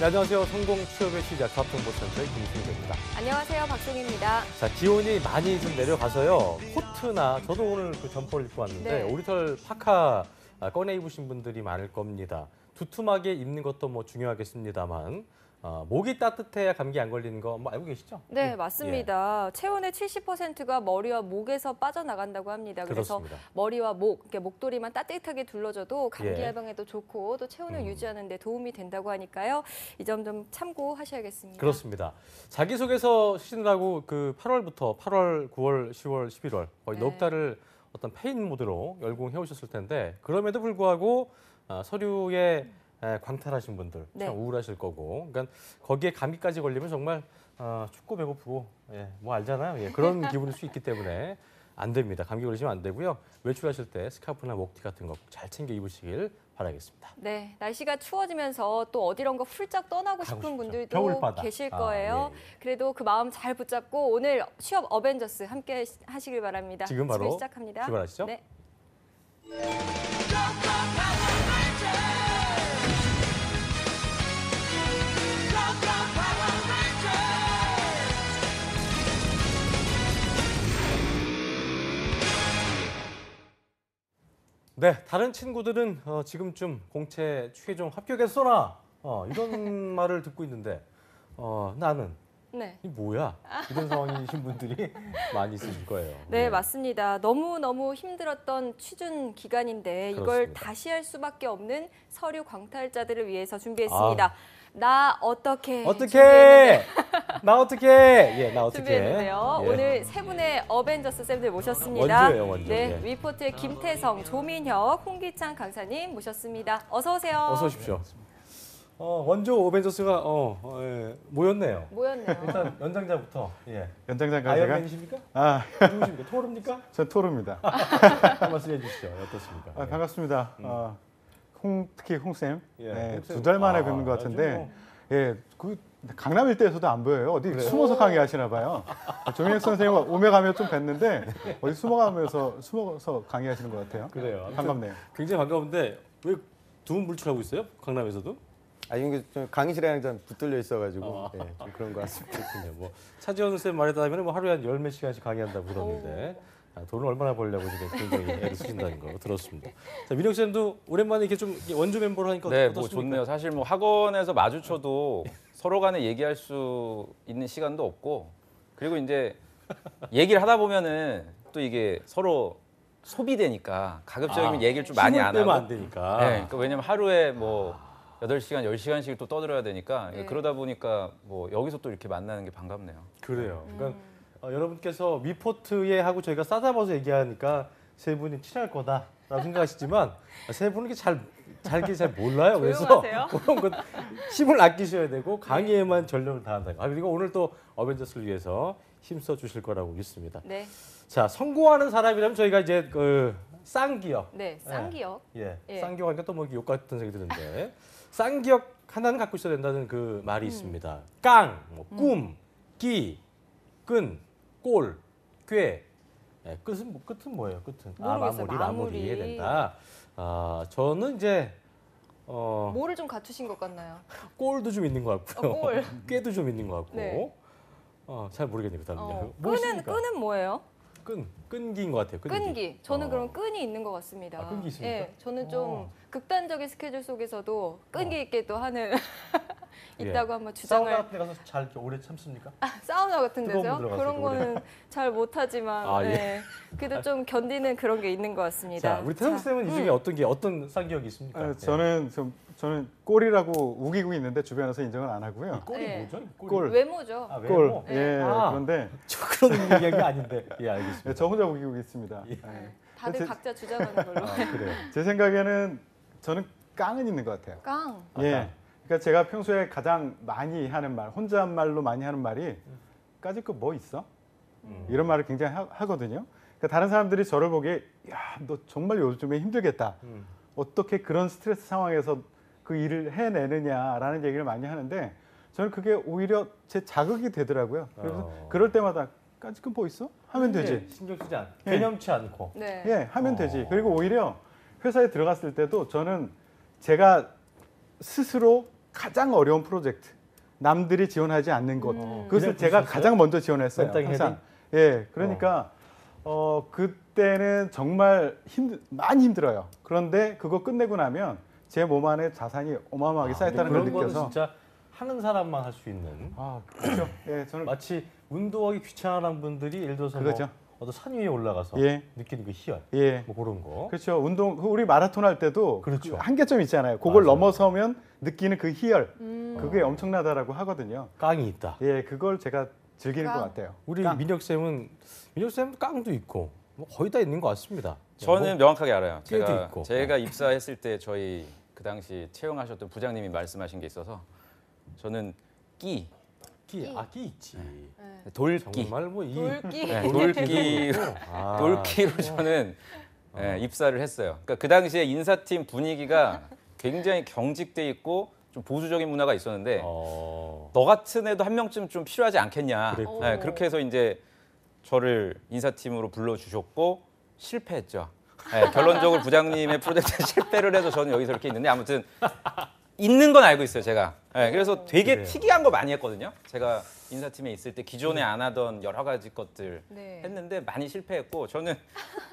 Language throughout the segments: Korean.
네, 안녕하세요. 성공 취업의 시작 사업정보센터의 김승재입니다. 안녕하세요. 박송입니다. 자, 기온이 많이 좀 내려가서요. 코트나 저도 오늘 그 점퍼를 입고 왔는데 네. 오리털 파카 꺼내 입으신 분들이 많을 겁니다. 두툼하게 입는 것도 뭐 중요하겠습니다만 목이 따뜻해야 감기 안 걸리는 거 뭐 알고 계시죠? 네, 맞습니다. 체온의 70%가 머리와 목에서 빠져나간다고 합니다. 그래서 그렇습니다. 머리와 목, 이렇게 목도리만 따뜻하게 둘러줘도 감기 예. 예방에도 좋고 또 체온을 유지하는 데 도움이 된다고 하니까요. 이 점 좀 참고하셔야겠습니다. 그렇습니다. 자기소개서 쓰시느라고 그 8월부터 8월, 9월, 10월, 11월 거의 네. 넉 달을 어떤 페인 모드로 열공해 오셨을 텐데 그럼에도 불구하고 서류에 광탈하신 분들 네. 참 우울하실 거고, 그러니까 거기에 감기까지 걸리면 정말 춥고 배고프고 뭐 알잖아요. 그런 기분일 수 있기 때문에 안 됩니다. 감기 걸리시면 안 되고요. 외출하실 때 스카프나 목티 같은 거 잘 챙겨 입으시길 바라겠습니다. 네, 날씨가 추워지면서 또 어디론가 훌쩍 떠나고 가고 싶은 싶죠. 분들도 겨울바다. 계실 거예요. 예, 예. 그래도 그 마음 잘 붙잡고 오늘 취업 어벤져스 함께 하시길 바랍니다. 지금 바로 시작합니다. 출발하시죠. 네. 네, 다른 친구들은 지금쯤 공채 최종 합격했어나 이런 말을 듣고 있는데 나는 네. 이 뭐야? 이런 상황이신 분들이 많이 있으실 거예요. 네, 맞습니다. 너무너무 힘들었던 취준 기간인데 이걸 그렇습니다. 다시 할 수밖에 없는 서류 광탈자들을 위해서 준비했습니다. 나 어떻게 어떻게? 나 어떻게? 나 어떻게? 준비했는데요. 예. 오늘 세 분의 어벤져스 쌤들 모셨습니다. 원조예요, 원조. 네, 예. 위포트의 김태성, 조민혁, 홍기창 강사님 모셨습니다. 어서 오세요. 어서 오십시오. 원조 오벤져스가 모였네요. 모였네요. 일단 연장자부터 연장장 강사가 아이언맨이십니까? 누구십니까? 토르입니까? 전 토르입니다. 한 말씀 해주시죠. 어떻습니까? 반갑습니다. 특히 홍쌤 홍쌤. 두 달 만에 뵙는 것 같은데 그 강남 일대에서도 안 보여요. 어디 숨어서 강의하시나 봐요. 조민혁 선생님 오며 가며 좀 뵀는데 어디 숨어서 강의하시는 것 같아요. 그래요. 반갑네요. 굉장히 반가운데 왜 두 분 물출하고 있어요? 강남에서도? 이게 좀 강의실이랑 좀 붙들려 있어가지고 좀 그런 것 같습니다. 그렇군요. 뭐 차지원 쌤 말에 따르면 뭐 하루에 한 10몇 시간씩 강의한다고 그러는데 돈을 얼마나 벌려고 지금 굉장히 애를 쓰신다는 거 들었습니다. 자, 민혁 쌤도 오랜만에 이렇게 좀 원조 멤버로 하니까 네, 어떻습니까? 뭐 좋네요. 사실 뭐 학원에서 마주쳐도 서로 간에 얘기할 수 있는 시간도 없고, 그리고 이제 얘기를 하다 보면은 또 이게 서로 소비되니까 가급적이면 얘기를 좀 많이 힘을 안 빼면 하고. 안 되니까. 네, 그러니까 왜냐면 하루에 뭐 8시간, 10시간씩 또 떠들어야 되니까 네. 그러다 보니까 뭐 여기서 또 이렇게 만나는 게 반갑네요. 그래요. 그러니까 여러분께서 위포트에 하고 저희가 싸잡아서 얘기하니까 세 분이 친할 거다라고 생각하시지만 세 분은 잘 몰라요. 그래서 조용하세요? 그런 건 힘을 아끼셔야 되고 강의에만 전력을 다한다. 그리고 오늘 또 어벤져스를 위해서 힘써 주실 거라고 믿습니다. 네, 자, 성공하는 사람이라면 저희가 이제 그 쌍기역. 네, 쌍기역. 예. 예. 쌍기역 하니까 또 뭐 욕 같은 생각이 드는데 쌍기역 하나는 갖고 있어야 된다는 그 말이 있습니다. 깡, 뭐 꿈, 기, 끈, 꼴, 꾀. 끝은 뭐예요? 끝은 모르겠어요. 마무리 해야 된다. 저는 이제 뭐를 좀 갖추신 것 같나요? 꼴도 좀 있는 것 같고요. 꼴. 꾀도 좀 있는 것 같고. 네. 잘 모르겠네요. 그다음에 무엇입니까? 끈은 뭐예요? 끈기인 것 같아요. 끈기. 저는 그럼 끈이 있는 것 같습니다. 끈기 있습니까? 예, 저는 좀 극단적인 스케줄 속에서도 끈기 있게 또 하는 예. 있다고 한번 사우나 주장을. 같은 데 가서 잘 이렇게 오래 참습니까? 사우나 같은 뜨거운 데서요? 물 들어가서 그런 오래. 거는 잘 못하지만 예. 예. 그래도 좀 견디는 그런 게 있는 것 같습니다. 자, 우리 태성 쌤은 이 중에 어떤 쌍기역이 있습니까? 저는 꼴이라고 우기고 있는데 주변에서 인정을 안 하고요. 꼴이 예. 뭐죠? 꼴. 외모죠. 꼴. 외모? 그런데 저 그런 얘기가 아닌데. 알겠습니다. 저 혼자 우기고 있습니다. 다들 제- 각자 주장하는 걸로. 그래요. 제 생각에는 저는 깡은 있는 것 같아요. 깡. 그러니까 제가 평소에 가장 많이 하는 말, 혼잣말로 많이 하는 말이 까짓 거 뭐 있어? 이런 말을 굉장히 하거든요. 그러니까 다른 사람들이 저를 보기에 야, 너 정말 요즘에 힘들겠다. 어떻게 그런 스트레스 상황에서 그 일을 해내느냐라는 얘기를 많이 하는데 저는 그게 오히려 제 자극이 되더라고요. 그래서 그럴 때마다 까짓 거 뭐 있어? 하면 되지. 신경 쓰지 개념치 않고. 네. 하면 되지. 그리고 오히려 회사에 들어갔을 때도 저는 제가 스스로 가장 어려운 프로젝트, 남들이 지원하지 않는 것, 그것을 그냥 제가 부르셨어요? 가장 먼저 지원했어요. 맨땅 항상. 예, 그러니까 그때는 정말 많이 힘들어요. 그런데 그거 끝내고 나면 제 몸 안에 자산이 어마어마하게 쌓였다는 걸 그런 거는 느껴서 진짜 하는 사람만 할 수 있는 그렇죠. 예, 저는 마치 운동하기 귀찮은 분들이 예를 들어서 그거죠. 뭐 어떤 산 위에 올라가서 예. 느끼는 그 희열, 예. 뭐 그런 거. 그렇죠. 우리 마라톤 할 때도 그렇죠. 그 한계점 있잖아요. 그걸 맞아요. 넘어서면 느끼는 그 희열, 그게 엄청나다라고 하거든요. 깡이 있다. 예, 그걸 제가 즐기는 깡. 것 같아요. 우리 깡. 민혁 쌤은 깡도 있고 뭐 거의 다 있는 것 같습니다. 저는 명확하게 알아요. 깨도 제가 있고. 제가 입사했을 때 저희 그 당시 채용하셨던 부장님이 말씀하신 게 있어서 저는 끼, 끼 있지. 돌끼, 정말 뭐이 돌기. 네, 돌끼, 돌끼로 저는 입사를 했어요. 그러니까 그 당시에 인사팀 분위기가 굉장히 경직돼 있고 좀 보수적인 문화가 있었는데 너 같은 애도 한 명쯤 좀 필요하지 않겠냐. 그랬구나. 그렇게 해서 이제 저를 인사팀으로 불러주셨고 실패했죠. 결론적으로 부장님의 프로젝트에 실패를 해서 저는 여기서 이렇게 있는데 아무튼 있는 건 알고 있어요, 제가. 그래서 되게 그래요. 특이한 거 많이 했거든요. 제가 인사팀에 있을 때 기존에 안 하던 여러 가지 것들 네. 했는데 많이 실패했고 저는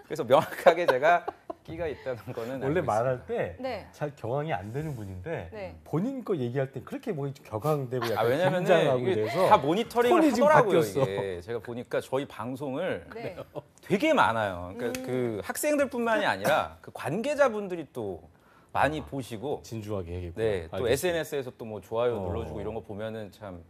그래서 명확하게 제가 끼가 있다는 거는 원래 알고 말할 때 네. 잘 격앙이 안 되는 분인데 네. 본인 거 얘기할 때 그렇게 뭐 격앙되고 있습니다. 약간 왜냐면 긴장하고 이게 그래서 다 모니터링을 톤이 지금 하더라고요. 바뀌었어. 이게 제가 보니까 저희 방송을 네. 되게 많아요. 그러니까 그 학생들뿐만이 아니라 그 관계자분들이 또 많이 보시고 진주하게 얘기고. 네, 또 SNS에서 또 뭐 좋아요 어. 눌러주고 이런 거 보면은 참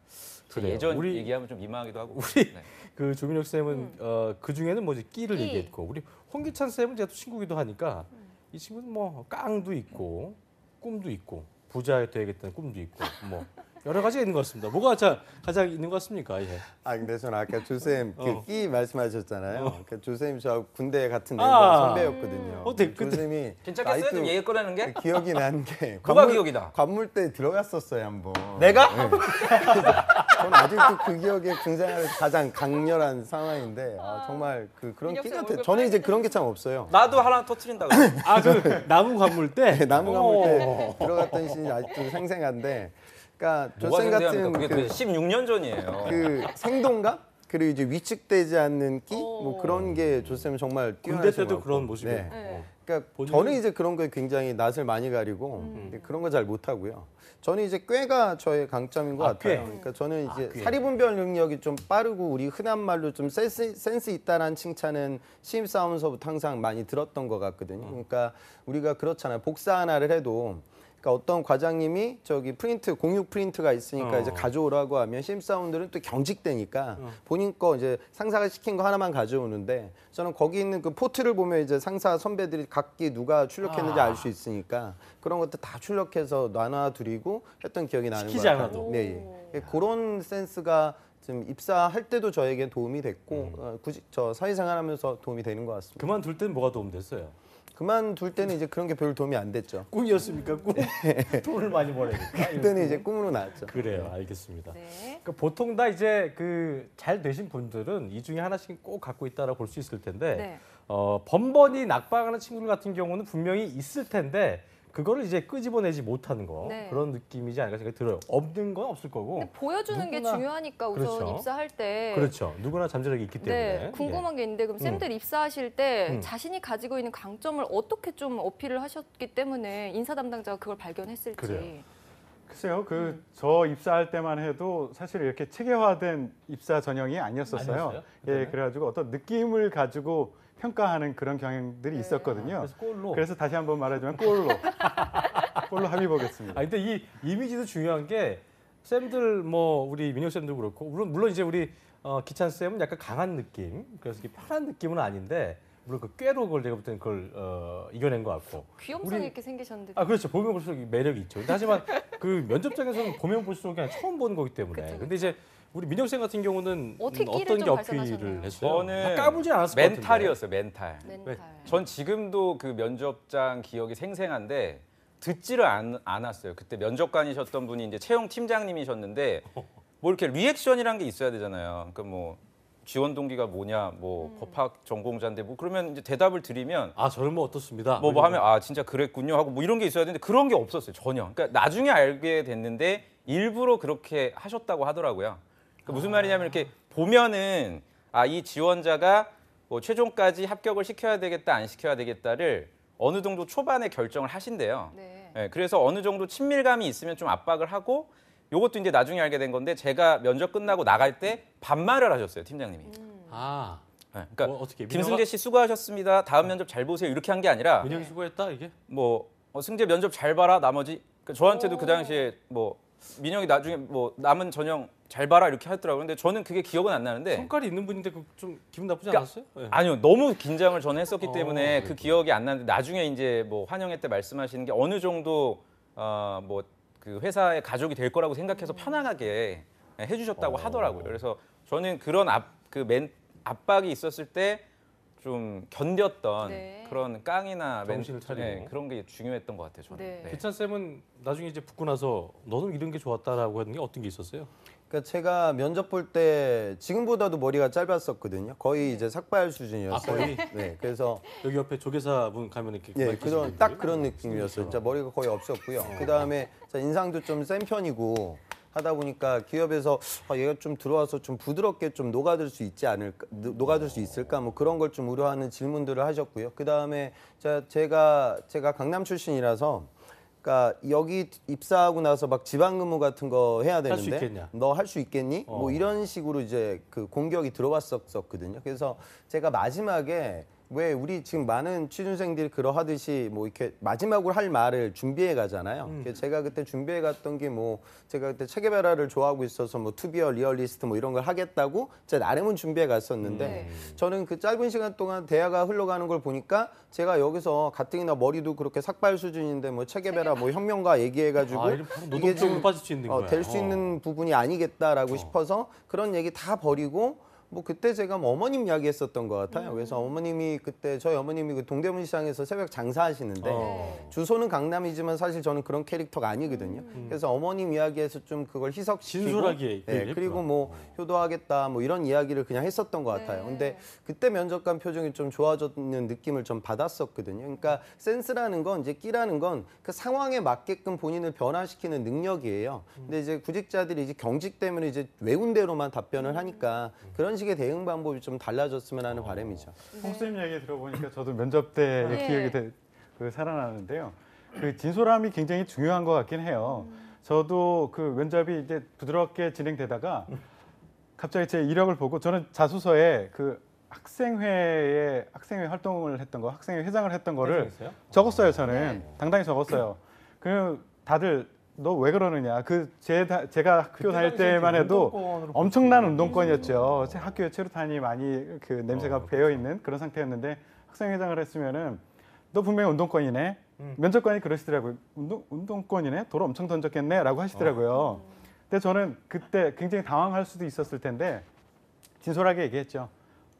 그래요. 예전 우리- 얘기하면 좀 민망하기도 하고. 우리 네. 그 조민혁 쌤은 그 중에는 뭐지 끼를 끼. 얘기했고 우리 홍기찬 쌤은 제가 또 친구기도 하니까 이 친구는 뭐 깡도 있고 꿈도 있고 부자 되야겠다는 꿈도 있고 뭐 여러 가지가 있는 것 같습니다. 뭐가 가장 있는 것 같습니까? 예. 근데 저는 아까 조쌤 어. 그 끼 말씀하셨잖아요. 그러니까 조쌤 저 군대 같은 아. 선배였거든요. 어때? 그때- 조쌤이 괜찮겠어요? 좀 아직도 얘기 꺼내는 게? 기억이 나는 게 뭐가 기억이다? 관물대 들어갔었어요 한번. 내가? 네. 그래서 저는 아직도 그 기억에 등장하는 가장 강렬한 상황인데 정말 그런 민혁 끼 씨 같아요. 얼굴 저는 이제 빨개지네. 그런 게 참 없어요. 나도 하나 터트린다 그래. 그 나무 관물 때 나무 관물대 들어갔던 신이 아직도 생생한데, 그러니까 뭐가 조쌤 생대합니까? 같은 그게 도대체 16년 전이에요. 그 생동감 그리고 이제 위축되지 않는 끼 뭐 그런 게 조쌤은 정말 군대 뛰어나신 것 때도 같고. 그런 모습이에요. 네. 네. 그러니까 본인은- 저는 이제 그런 거에 굉장히 낯을 많이 가리고 그런 거 잘 못하고요. 저는 이제 꾀가 저의 강점인 것 같아요. 꾀. 그러니까 저는 이제 꾀. 사리분별 능력이 좀 빠르고 우리 흔한 말로 좀 센스 있다라는 칭찬은 신입사원서부터 항상 많이 들었던 것 같거든요. 그러니까 우리가 그렇잖아요. 복사 하나를 해도 그러니까 어떤 과장님이 저기 공유 프린트가 있으니까 이제 가져오라고 하면 신입사원들은 또 경직되니까 본인 거 이제 상사가 시킨 거 하나만 가져오는데 저는 거기 있는 그 포트를 보면 이제 상사 선배들이 각기 누가 출력했는지 알 수 있으니까 그런 것들 다 출력해서 나눠드리고 했던 기억이 나는 시키지 것 같아요. 않아도. 네, 예. 그런 센스가 좀 입사할 때도 저에게 도움이 됐고 굳이 저 사회생활하면서 도움이 되는 것 같습니다. 그만둘 땐 뭐가 도움됐어요? 그만둘 때는 이제 그런 게 별 도움이 안 됐죠. 꿈이었습니까? 꿈? 돈을 많이 벌어야니까. 그때는 이제 꿈으로 나왔죠. 그래요. 알겠습니다. 네. 그러니까 보통 다 이제 그 잘 되신 분들은 이 중에 하나씩 꼭 갖고 있다라고 볼 수 있을 텐데 네. 번번이 낙방하는 친구들 같은 경우는 분명히 있을 텐데 그거를 이제 끄집어내지 못하는 거 네. 그런 느낌이지 않을까 생각이 들어요. 없는 건 없을 거고. 근데 보여주는 게 누구나- 중요하니까 우선 그렇죠. 입사할 때. 그렇죠. 누구나 잠재력이 있기 때문에. 네, 궁금한 게 있는데 그럼 쌤들 입사하실 때 자신이 가지고 있는 강점을 어떻게 좀 어필을 하셨기 때문에 인사 담당자가 그걸 발견했을지. 그래요. 글쎄요, 저 입사할 때만 해도 사실 이렇게 체계화된 입사 전형이 아니었었어요. 아니었어요? 예, 그때는? 그래가지고 어떤 느낌을 가지고 평가하는 그런 경향들이 네. 있었거든요. 그래서 골로. 그래서 다시 한번 말하자면 골로 합의 보겠습니다. 근데 이 이미지도 중요한 게 쌤들 뭐 우리 민혁 쌤도 그렇고 물론 이제 우리 기찬 쌤은 약간 강한 느낌, 그래서 이렇게 편한 느낌은 아닌데 물론 그 꾀로 그걸 제가 볼 때는 그걸 이겨낸 것 같고. 귀염성 우리- 있게 생기셨는데. 그렇죠. 보면 볼수록 매력이 있죠. 근데 하지만 그 면접장에서는 보면 볼수록 그냥 처음 보는 거기 때문에. 그쵸. 근데 이제 우리 민혁 쌤 같은 경우는 어떻게 끼를 어떤 게 좀 어필을 발산하셨나요? 했어요? 저는 까불지 않았을 것 같은데. 멘탈이었어요. 멘탈. 멘탈. 전 지금도 그 면접장 기억이 생생한데 듣지를 않았어요. 그때 면접관이셨던 분이 이제 채용 팀장님이셨는데 뭐 이렇게 리액션이란 게 있어야 되잖아요. 그러니까 뭐 지원 동기가 뭐냐, 뭐 법학 전공자인데 뭐 그러면 이제 대답을 드리면 아 저는 뭐 어떻습니다. 뭐 하면 아 진짜 그랬군요 하고 뭐 이런 게 있어야 되는데 그런 게 없었어요 전혀. 그러니까 나중에 알게 됐는데 일부러 그렇게 하셨다고 하더라고요. 그러니까 무슨 말이냐면 이렇게 보면은 아 이 지원자가 뭐 최종까지 합격을 시켜야 되겠다 안 시켜야 되겠다를 어느 정도 초반에 결정을 하신대요. 네. 네, 그래서 어느 정도 친밀감이 있으면 좀 압박을 하고 요것도 이제 나중에 알게 된 건데 제가 면접 끝나고 나갈 때 반말을 하셨어요 팀장님이. 아 네, 그러니까 뭐 어떻게 김승재 씨 수고하셨습니다. 다음 면접 잘 보세요. 이렇게 한 게 아니라 민영이 수고했다 이게? 뭐 승재 면접 잘 봐라 나머지 그러니까 저한테도 그 당시에 뭐 민영이 나중에 뭐 남은 전형 잘 봐라 이렇게 하더라고요. 근데 저는 그게 기억은 안 나는데 성깔이 있는 분인데 좀 기분 나쁘지 그러니까 않았어요? 네. 아니요 너무 긴장을 저는 했었기 때문에 그 그렇구나. 기억이 안 나는데 나중에 이제 뭐 환영회 때 말씀하시는 게 어느 정도 뭐 그 회사의 가족이 될 거라고 생각해서 편안하게 해주셨다고 하더라고요. 그래서 저는 그런 압박이 있었을 때 좀 견뎠던 네. 그런 깡이나 정신을 차리고. 그런 게 중요했던 것 같아요. 저는. 네. 네. 기찬 쌤은 나중에 이제 붙고 나서 너는 이런 게 좋았다라고 하는 게 어떤 게 있었어요? 그러니까 제가 면접 볼 때 지금보다도 머리가 짧았었거든요. 거의 이제 삭발 수준이었어요. 아, 거의? 네, 그래서 여기 옆에 조계사분 가면 이렇게 예, 많이 그런 계시는 딱 분들이? 그런 느낌이었어요. 진짜 머리가 거의 없었고요. 그다음에 인상도 좀 센 편이고 하다 보니까 기업에서 얘가 좀 들어와서 좀 부드럽게 좀 녹아들 수 있지 않을까, 녹아들 수 있을까, 뭐 그런 걸 좀 우려하는 질문들을 하셨고요. 그다음에 제가 강남 출신이라서, 그러니까 여기 입사하고 나서 막 지방근무 같은 거 해야 할 수 되는데 있겠냐? 너 할 수 있겠니? 뭐 이런 식으로 이제 그 공격이 들어왔었거든요. 그래서 제가 마지막에 왜 우리 지금 많은 취준생들이 그러하듯이 뭐 이렇게 마지막으로 할 말을 준비해 가잖아요. 그래서 제가 그때 준비해 갔던 게 뭐 제가 그때 체게베라를 좋아하고 있어서 뭐 투비어 리얼리스트 뭐 이런 걸 하겠다고 제가 나름은 준비해 갔었는데 저는 그 짧은 시간 동안 대화가 흘러가는 걸 보니까 제가 여기서 가뜩이나 머리도 그렇게 삭발 수준인데 뭐 체게베라 뭐 혁명가 얘기해 가지고 아, 이런 바로 노동적으로 빠질 수 있는 거야. 될 수 있는 부분이 아니겠다라고 싶어서 그런 얘기 다 버리고 뭐 그때 제가 뭐 어머님 이야기했었던 것 같아요. 그래서 어머님이 그때 저희 어머님이 그 동대문 시장에서 새벽 장사하시는데 주소는 강남이지만 사실 저는 그런 캐릭터가 아니거든요. 그래서 어머님 이야기에서 좀 그걸 희석시키고 진솔하게 네, 얘기를 그리고 했구나. 뭐 효도하겠다 뭐 이런 이야기를 그냥 했었던 것 같아요. 근데 그때 면접관 표정이 좀 좋아졌는 느낌을 좀 받았었거든요. 그러니까 센스라는 건 이제 끼라는 건 그 상황에 맞게끔 본인을 변화시키는 능력이에요. 근데 이제 구직자들이 이제 경직 때문에 이제 외운 대로만 답변을 하니까 그런 식의 대응 방법이 좀 달라졌으면 하는 바람이죠. 홍수님 얘기 들어보니까 저도 면접 때의 네. 기억이 살아나는데요. 그 진솔함이 굉장히 중요한 것 같긴 해요. 저도 그 면접이 이제 부드럽게 진행되다가 갑자기 제 이력을 보고 저는 자소서에 그 학생회 활동을 했던 거, 학생회 회장을 했던 거를 회장했어요? 적었어요. 저는 당당히 적었어요. 그 다들 너 왜 그러느냐. 제가 학교 다닐 때만 해도 엄청난 운동권이었죠. 제 학교에 체류탄이 많이 그 냄새가 배어 있는 그런 상태였는데 학생회장을 했으면은 너 분명히 운동권이네. 면접관이 그러시더라고요. 운동권이네. 돌 엄청 던졌겠네라고 하시더라고요. 근데 저는 그때 굉장히 당황할 수도 있었을 텐데 진솔하게 얘기했죠.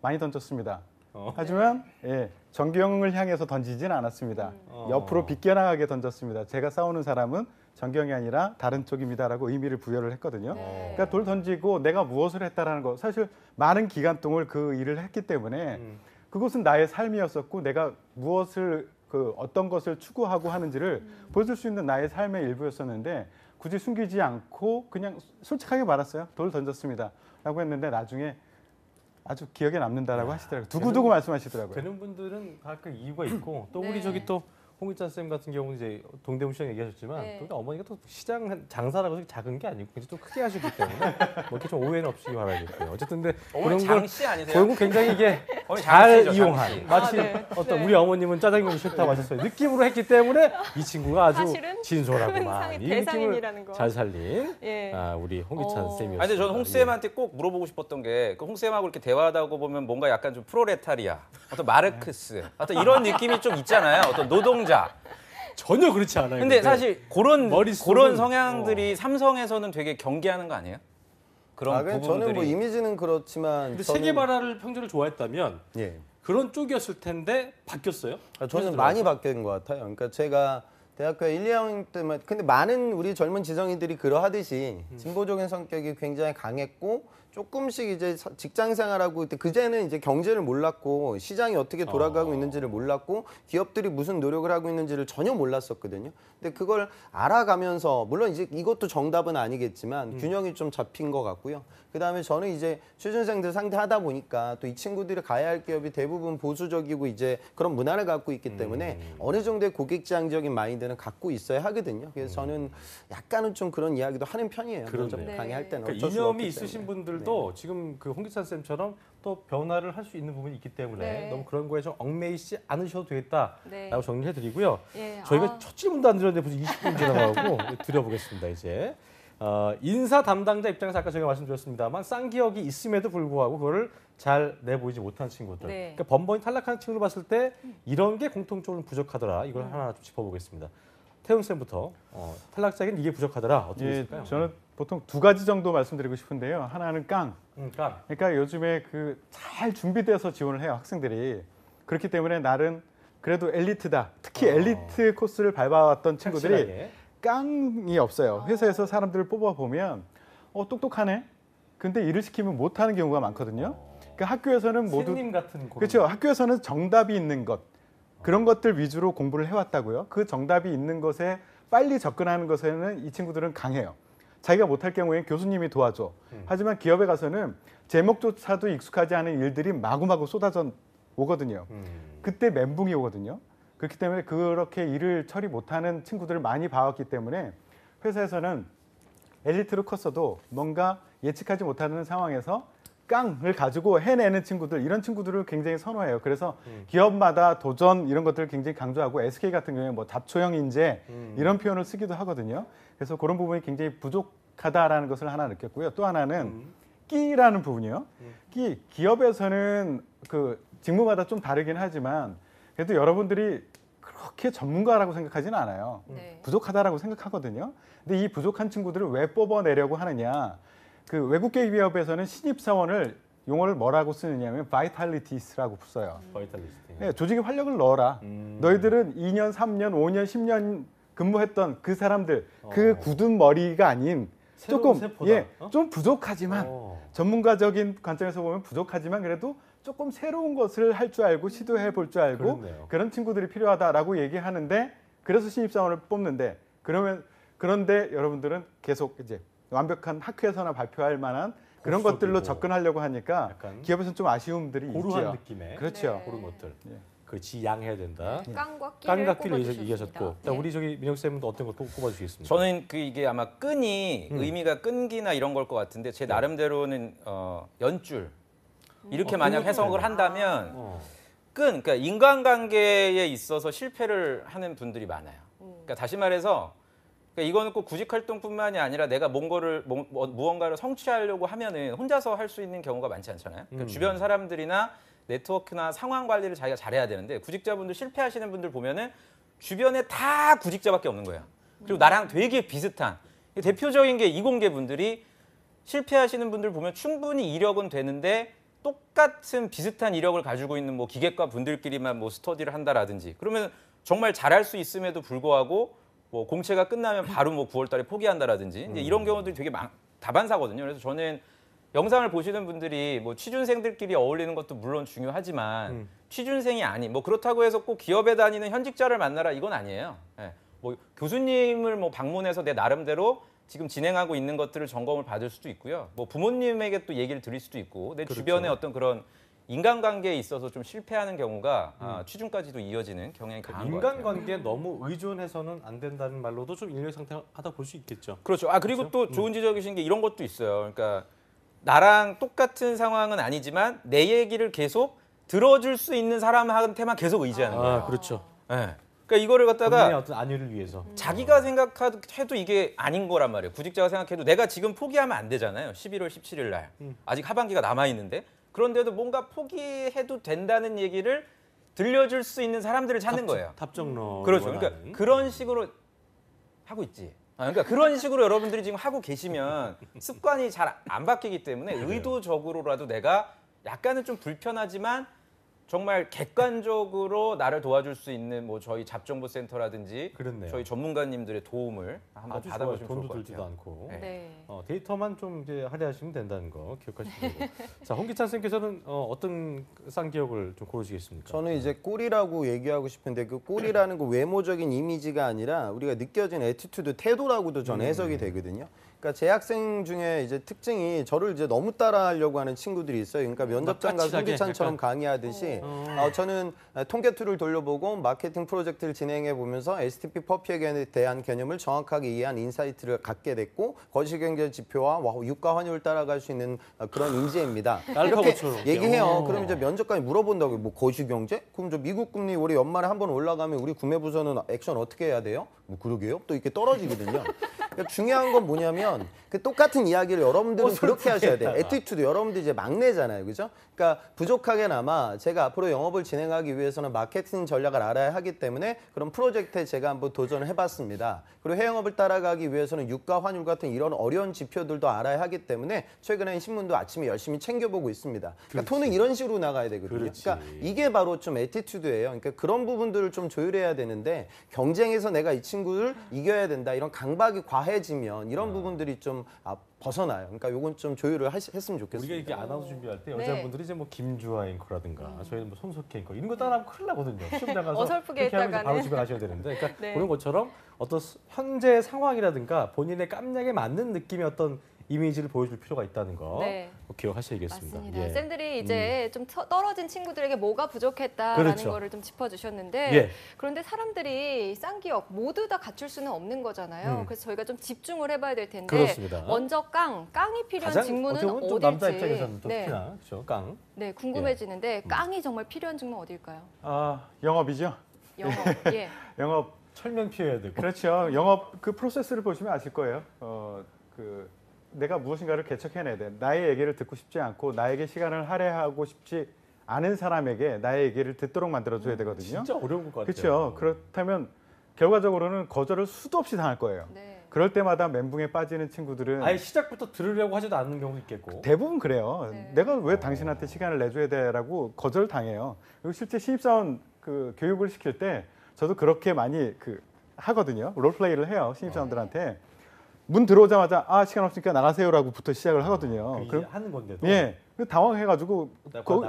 많이 던졌습니다. 하지만 정경을 향해서 던지진 않았습니다. 옆으로 비껴나가게 던졌습니다. 제가 싸우는 사람은 정경이 아니라 다른 쪽입니다라고 의미를 부여를 했거든요. 그러니까 돌 던지고 내가 무엇을 했다라는 거 사실 많은 기간 동안 그 일을 했기 때문에 그것은 나의 삶이었었고 내가 무엇을 어떤 것을 추구하고 하는지를 보여줄 수 있는 나의 삶의 일부였었는데 굳이 숨기지 않고 그냥 솔직하게 말았어요. 돌 던졌습니다라고 했는데 나중에 아주 기억에 남는다라고 하시더라고요. 두고두고 말씀하시더라고요. 되는 분들은 그 이유가 있고 또 네. 우리 저기 또 홍희찬 쌤 같은 경우는 이제 동대문 시장 얘기하셨지만 네. 또 어머니가 또 시장 장사라고 해서 작은 게 아니고 굉장히 좀 크게 하셨기 때문에 뭐 이렇게 좀 오해는 없이 바라겠고요. 어쨌든 근데 어머니 그런 걸 장씨 아니세요? 결국 굉장히 이게 어머니 잘 장씨죠, 이용한 장씨. 마치 네. 어떤 네. 우리 어머님은 짜장면이 싫다고 하셨어요. 느낌으로 했기 때문에 이 친구가 아주 사실은 큰 진솔하구만. 상의 이 느낌을 대상인이라는 거. 잘 살린 예. 우리 홍희찬 쌤이었습니다. 아니 근데 저는 홍쌤한테 꼭 물어보고 싶었던 게 그 홍쌤하고 이렇게 대화하다 보면 뭔가 약간 좀 프로레타리아, 어떤 마르크스, 어떤 이런 느낌이 좀 있잖아요. 어떤 노동자. 전혀 그렇지 않아요. 근데 사실 그런 머릿속은, 성향들이 삼성에서는 되게 경계하는 거 아니에요? 그런 그냥 부분들이. 저는 뭐 이미지는 그렇지만 근데 저는- 세계발화를 평소를 좋아했다면 예. 그런 쪽이었을 텐데 바뀌었어요? 저는 많이 바뀐 것 같아요. 그러니까 제가 대학교 1, 2학년 때만 근데 많은 우리 젊은 지성인들이 그러하듯이 진보적인 성격이 굉장히 강했고 조금씩 이제 직장 생활하고 그제는 이제 경제를 몰랐고 시장이 어떻게 돌아가고 있는지를 몰랐고 기업들이 무슨 노력을 하고 있는지를 전혀 몰랐었거든요. 근데 그걸 알아가면서 물론 이제 이것도 정답은 아니겠지만 균형이 좀 잡힌 것 같고요. 그다음에 저는 이제 취준생들 상대하다 보니까 또 이 친구들이 가야 할 기업이 대부분 보수적이고 이제 그런 문화를 갖고 있기 때문에 어느 정도의 고객지향적인 마인드는 갖고 있어야 하거든요. 그래서 저는 약간은 좀 그런 이야기도 하는 편이에요. 면접 네. 강의할 때는 그러니까 어쩔 수 이념이 없기 있으신 때문에. 분들도 지금 그 홍기찬 쌤처럼 또 변화를 할 수 있는 부분이 있기 때문에 네. 너무 그런 거에 좀 얽매이지 않으셔도 되겠다라고 네. 정리해드리고요. 예, 저희가 첫 질문도 안 드렸는데 벌써 20분 지나가고 드려보겠습니다. 이제 인사 담당자 입장에서 아까 제가 말씀드렸습니다만 쌍기역이 있음에도 불구하고 그거를 잘 내보이지 못한 친구들. 네. 그러니까 번번이 탈락하는 친구를 봤을 때 이런 게 공통적으로 부족하더라. 이걸 하나 좀 짚어보겠습니다. 태용 쌤부터 탈락자에겐 이게 부족하더라. 어떻게 예, 있을까요? 저는 보통 두 가지 정도 말씀드리고 싶은데요. 하나는 깡. 그러니까 그러니까 요즘에 그 잘 준비돼서 지원을 해요, 학생들이. 그렇기 때문에 나름 그래도 엘리트다. 특히 엘리트 코스를 밟아왔던 친구들이 확실하게. 깡이 없어요. 회사에서 사람들을 뽑아보면 똑똑하네. 근데 일을 시키면 못하는 경우가 많거든요. 그러니까 학교에서는 모두 님 같은 그렇죠. 학교에서는 정답이 있는 것 그런 것들 위주로 공부를 해왔다고요. 그 정답이 있는 것에 빨리 접근하는 것에는 이 친구들은 강해요. 자기가 못할 경우에 교수님이 도와줘. 하지만 기업에 가서는 제목조차도 익숙하지 않은 일들이 마구마구 쏟아져 오거든요. 그때 멘붕이 오거든요. 그렇기 때문에 그렇게 일을 처리 못하는 친구들을 많이 봐왔기 때문에 회사에서는 엘리트로 컸어도 뭔가 예측하지 못하는 상황에서 깡을 가지고 해내는 친구들, 이런 친구들을 굉장히 선호해요. 그래서 기업마다 도전 이런 것들을 굉장히 강조하고 SK 같은 경우에 뭐 잡초형 인재 이런 표현을 쓰기도 하거든요. 그래서 그런 부분이 굉장히 부족하다라는 것을 하나 느꼈고요. 또 하나는 끼라는 부분이요. 기업에서는 그 직무마다 좀 다르긴 하지만 그래도 여러분들이 그렇게 전문가라고 생각하지는 않아요. 네. 부족하다라고 생각하거든요. 근데 이 부족한 친구들을 왜 뽑아내려고 하느냐? 그 외국계 기업에서는 신입 사원을 용어를 뭐라고 쓰느냐면 vitalities라고 써요. 바이탈리스트. 네, 조직에 활력을 넣어라. 너희들은 2년, 3년, 5년, 10년 근무했던 그 사람들, 그 굳은 머리가 아닌 조금 세포다. 좀 부족하지만 전문가적인 관점에서 보면 부족하지만 그래도 조금 새로운 것을 할 줄 알고 시도해 볼 줄 알고 그렇네요. 그런 친구들이 필요하다라고 얘기하는데 그래서 신입사원을 뽑는데 그런데 여러분들은 계속 이제 완벽한 학회에서나 발표할 만한 그런 고수적이고. 것들로 접근하려고 하니까 약간 기업에서는 좀 아쉬움들이 고루한 있죠. 느낌의 그렇죠. 그런 것들. 예. 그 지양해야 된다. 깡과 끼를 깡과 끼를 꼽아주셨습니다. 얘기하셨고, 자, 네. 우리 저기 민혁 쌤은 어떤 거 꼽아주시겠습니까? 저는 그 이게 아마 끈이 의미가 끈기나 이런 걸 것 같은데 제 나름대로는 연줄 이렇게 만약 그것도 해석을 한다면 어. 그러니까 인간관계에 있어서 실패를 하는 분들이 많아요. 그러니까 다시 말해서 그러니까 이거는 꼭 구직 활동뿐만이 아니라 내가 무언가를 성취하려고 하면은 혼자서 할 수 있는 경우가 많지 않잖아요. 그러니까 주변 사람들이나 네트워크나 상황 관리를 자기가 잘해야 되는데 구직자분들 실패하시는 분들 보면은 주변에 다 구직자밖에 없는 거예요. 그리고 나랑 되게 비슷한 대표적인 게 이공계 분들이 실패하시는 분들 보면 충분히 이력은 되는데 똑같은 비슷한 이력을 가지고 있는 뭐 기계과 분들끼리만 뭐 스터디를 한다라든지 그러면 정말 잘할 수 있음에도 불구하고 뭐 공채가 끝나면 바로 뭐 9월달에 포기한다라든지 이제 이런 경우들이 되게 다반사거든요. 그래서 저는 영상을 보시는 분들이 뭐 취준생들끼리 어울리는 것도 물론 중요하지만 취준생이 아닌 뭐 그렇다고 해서 꼭 기업에 다니는 현직자를 만나라 이건 아니에요. 예. 뭐 교수님을 뭐 방문해서 내 나름대로 지금 진행하고 있는 것들을 점검을 받을 수도 있고요. 뭐 부모님에게 또 얘기를 드릴 수도 있고 내 그렇죠. 주변에 어떤 그런 인간관계에 있어서 좀 실패하는 경우가 취준까지도 이어지는 경향이 강한 것 같아요. 인간관계에 너무 의존해서는 안 된다는 말로도 좀 인력 상태하다 볼 수 있겠죠. 그렇죠. 그리고 그렇죠? 또 좋은 지적이신 게 이런 것도 있어요. 그러니까 나랑 똑같은 상황은 아니지만 내 얘기를 계속 들어줄 수 있는 사람한테만 계속 의지하는 거예요. 그렇죠. 네. 그러니까 이거를 본인의 갖다가 어떤 안위를 위해서. 자기가 생각해도 이게 아닌 거란 말이에요. 구직자가 생각해도 내가 지금 포기하면 안 되잖아요. 11월 17일 날. 아직 하반기가 남아 있는데 그런데도 뭔가 포기해도 된다는 얘기를 들려줄 수 있는 사람들을 찾는 거예요. 답정너. 그렇죠. 그러니까 그런 식으로 하고 있지. 그러니까 그런 식으로 여러분들이 지금 하고 계시면 습관이 잘 안 바뀌기 때문에 의도적으로라도 내가 약간은 좀 불편하지만 정말 객관적으로 나를 도와줄 수 있는 뭐 저희 잡정보센터라든지 그렇네요. 저희 전문가님들의 도움을 한번 아주 좋아요. 받아보시면 좋을 돈도 것 들지도 같아요. 않고. 네. 네. 데이터만 좀 이제 할애하시면 된다는 거 기억하시면 되고. 자, 홍기찬 선생님께서는 어떤 쌍기역을 좀 고르시겠습니까? 저는 이제 꼴이라고 얘기하고 싶은데 그 꼴이라는 거 외모적인 이미지가 아니라 우리가 느껴지는 애티튜드, 태도라고도 저는 해석이 되거든요. 그러니까 제 학생 중에 이제 특징이 저를 이제 너무 따라하려고 하는 친구들이 있어요. 그러니까 면접장 가서 까칠하게 홍기찬처럼 강의하듯이 저는 통계툴을 돌려보고 마케팅 프로젝트를 진행해 보면서 STP 퍼피에 대한 개념을 정확하게 이해한 인사이트를 갖게 됐고 거시경제 지표와 유가 환율을 따라갈 수 있는 그런 인재입니다. 이렇게 알파고처럼. 얘기해요. 그럼 이제 면접관이 물어본다고요. 뭐 거시경제? 그럼 저 미국 금리 올해 연말에 한번 올라가면 우리 구매 부서는 액션 어떻게 해야 돼요? 뭐 그러게요. 또 이렇게 떨어지거든요. 그러니까 중요한 건 뭐냐면 그 똑같은 이야기를 여러분들은 그렇게 하셔야 돼요. 애티튜드 여러분들 이제 막내잖아요, 그죠? 그러니까 부족하게나마 제가 앞으로 영업을 진행하기 위해서는 마케팅 전략을 알아야 하기 때문에 그런 프로젝트에 제가 한번 도전을 해봤습니다. 그리고 해영업을 따라가기 위해서는 유가 환율 같은 이런 어려운 지표들도 알아야 하기 때문에 최근에 신문도 아침에 열심히 챙겨보고 있습니다. 그러니까 톤은 이런 식으로 나가야 되거든요. 그렇지. 그러니까 이게 바로 좀 애티튜드예요. 그러니까 그런 부분들을 좀 조율해야 되는데 경쟁에서 내가 이 친구를 이겨야 된다 이런 강박이 과해지면 이런 부분들이 좀 벗어나요. 그러니까 요건 좀 조율을 했으면 좋겠습니다. 우리가 이렇게 아나운서 준비할 때 네. 여자분들이 이제 뭐 김주아 앵커라든가 저희는 뭐 손석희 앵커 이런 거 따라하면 큰일 나거든요. 시험 나가서 어설프게 그렇게 하면 이제 바로 했다가는. 집에 가셔야 되는데, 그러니까 네. 그런 것처럼 어떤 현재 상황이라든가 본인의 깜냥에 맞는 느낌의 어떤 이미지를 보여줄 필요가 있다는 거 네. 기억하셔야겠습니다. 맞습니다. 예. 쌤들이 이제 좀 떨어진 친구들에게 뭐가 부족했다라는 그렇죠. 거를 좀 짚어주셨는데 예. 그런데 사람들이 쌍기역 모두 다 갖출 수는 없는 거잖아요. 그래서 저희가 좀 집중을 해봐야 될 텐데 그렇습니다. 먼저 깡이 필요한 가장 직무는 어떻게 보면 좀 어딜지 남자 입장에서는 또 네. 특히나 그렇죠. 깡. 네, 궁금해지는데 깡이 정말 필요한 직무 어딜까요? 영업이죠. 영업. 예. 영업 철면 피해야 되고. 그렇죠. 영업 그 프로세스를 보시면 아실 거예요. 내가 무엇인가를 개척해내야 돼. 나의 얘기를 듣고 싶지 않고 나에게 시간을 할애하고 싶지 않은 사람에게 나의 얘기를 듣도록 만들어줘야 되거든요. 진짜 어려운 것 같아요. 그렇죠. 그렇다면 결과적으로는 거절을 수도 없이 당할 거예요. 네. 그럴 때마다 멘붕에 빠지는 친구들은 아예 시작부터 들으려고 하지도 않는 경우도 있겠고. 대부분 그래요. 네. 내가 왜 당신한테 시간을 내줘야 돼라고 거절을 당해요. 그리고 실제 신입사원 그 교육을 시킬 때 저도 그렇게 많이 하거든요. 롤플레이를 해요. 신입사원들한테. 문 들어오자마자 시간 없으니까 나가세요라고부터 시작을 하거든요. 그게 하는 건데도. 예, 당황해가지고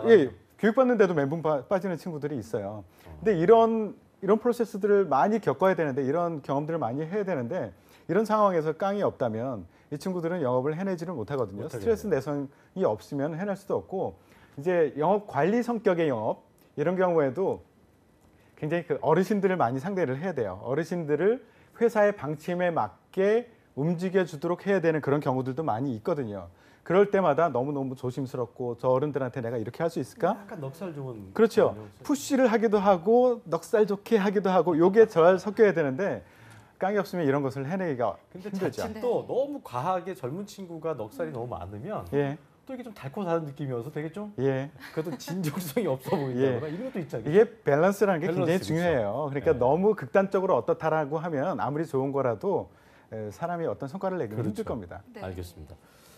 예. 교육받는데도 멘붕 빠지는 친구들이 있어요. 근데 이런 프로세스들을 많이 겪어야 되는데 이런 경험들을 많이 해야 되는데 이런 상황에서 깡이 없다면 이 친구들은 영업을 해내지를 못하거든요. 못하겠네요. 스트레스 내성이 없으면 해낼 수도 없고 이제 영업 관리 성격의 영업 이런 경우에도 굉장히 어르신들을 많이 상대를 해야 돼요. 어르신들을 회사의 방침에 맞게 움직여주도록 해야 되는 그런 경우들도 많이 있거든요. 그럴 때마다 너무너무 조심스럽고 저 어른들한테 내가 이렇게 할 수 있을까? 약간 넉살 좋은. 그렇죠. 푸시를 하기도 하고 넉살 좋게 하기도 하고 요게 잘 섞여야 되는데 깡이 없으면 이런 것을 해내기가 근데 힘들죠. 자칫 또 너무 과하게 젊은 친구가 넉살이 너무 많으면 예, 또 이게 좀 달고 사는 느낌이어서 되게 좀 예. 그래도 진정성이 없어 보인다거나 이런 것도 있잖아요. 이게 밸런스라는 게 굉장히 밸런스, 중요해요. 그러니까 네. 너무 극단적으로 어떻다라고 하면 아무리 좋은 거라도 사람이 어떤 성과를 내기는 그렇죠. 힘들 겁니다. 네. 알겠습니다.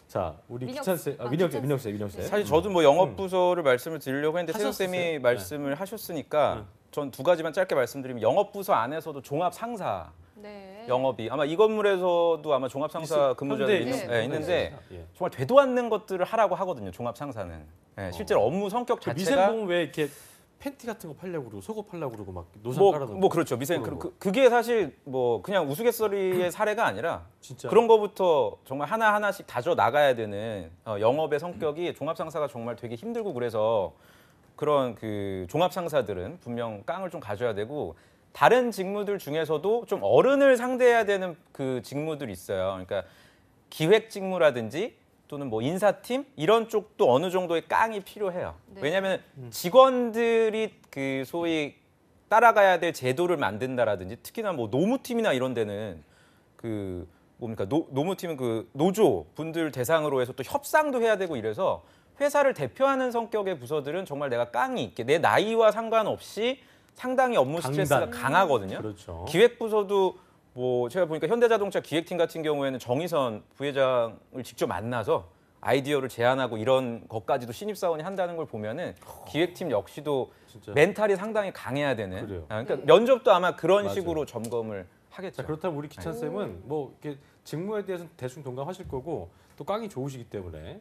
자, 우리 민혁- 기찬 쌤, 기찬 민혁 쌤. 사실 저도 뭐 영업 부서를 말씀을 드리려고 했는데 세영 하셨었어요? 쌤이 말씀을 하셨으니까 전 두 가지만 짧게 말씀드리면 영업 부서 안에서도 종합 상사 네. 영업이 아마 이 건물에서도 아마 종합 상사 근무자들이 현대 있는데 예. 정말 되도 않는 것들을 하라고 하거든요. 종합 상사는. 예, 실제로 업무 성격 그 자체가 미생 보면 왜 이렇게 팬티 같은 거 팔려고 그러고 속옷 팔려고 그러고 막 노상 깔아놓고 뭐 그렇죠. 미생 그런 거. 그게 사실 뭐 그냥 우스갯소리의 사례가 아니라 진짜 그런 거부터 정말 하나하나씩 다져 나가야 되는 영업의 성격이 종합 상사가 정말 되게 힘들고 그래서 그런 그 종합 상사들은 분명 깡을 좀 가져야 되고 다른 직무들 중에서도 좀 어른을 상대해야 되는 그 직무들이 있어요. 그러니까 기획 직무라든지 또는 뭐 인사팀 이런 쪽도 어느 정도의 깡이 필요해요. 네. 왜냐하면 직원들이 그 소위 따라가야 될 제도를 만든다라든지 특히나 뭐 노무팀이나 이런 데는 그 뭡니까 노무팀은 그 노조 분들 대상으로 해서 또 협상도 해야 되고 이래서 회사를 대표하는 성격의 부서들은 정말 내가 깡이 있게 내 나이와 상관없이 상당히 업무 스트레스가 강단. 강하거든요. 그렇죠. 기획부서도 뭐 제가 보니까 현대자동차 기획팀 같은 경우에는 정의선 부회장을 직접 만나서 아이디어를 제안하고 이런 것까지도 신입사원이 한다는 걸 보면은 기획팀 역시도 진짜. 멘탈이 상당히 강해야 되는. 그래요. 그러니까 면접도 아마 그런 맞아요. 식으로 점검을 하겠죠. 자, 그렇다면 우리 기찬 쌤은 뭐 이렇게 직무에 대해서는 대충 동감하실 거고 또 깡이 좋으시기 때문에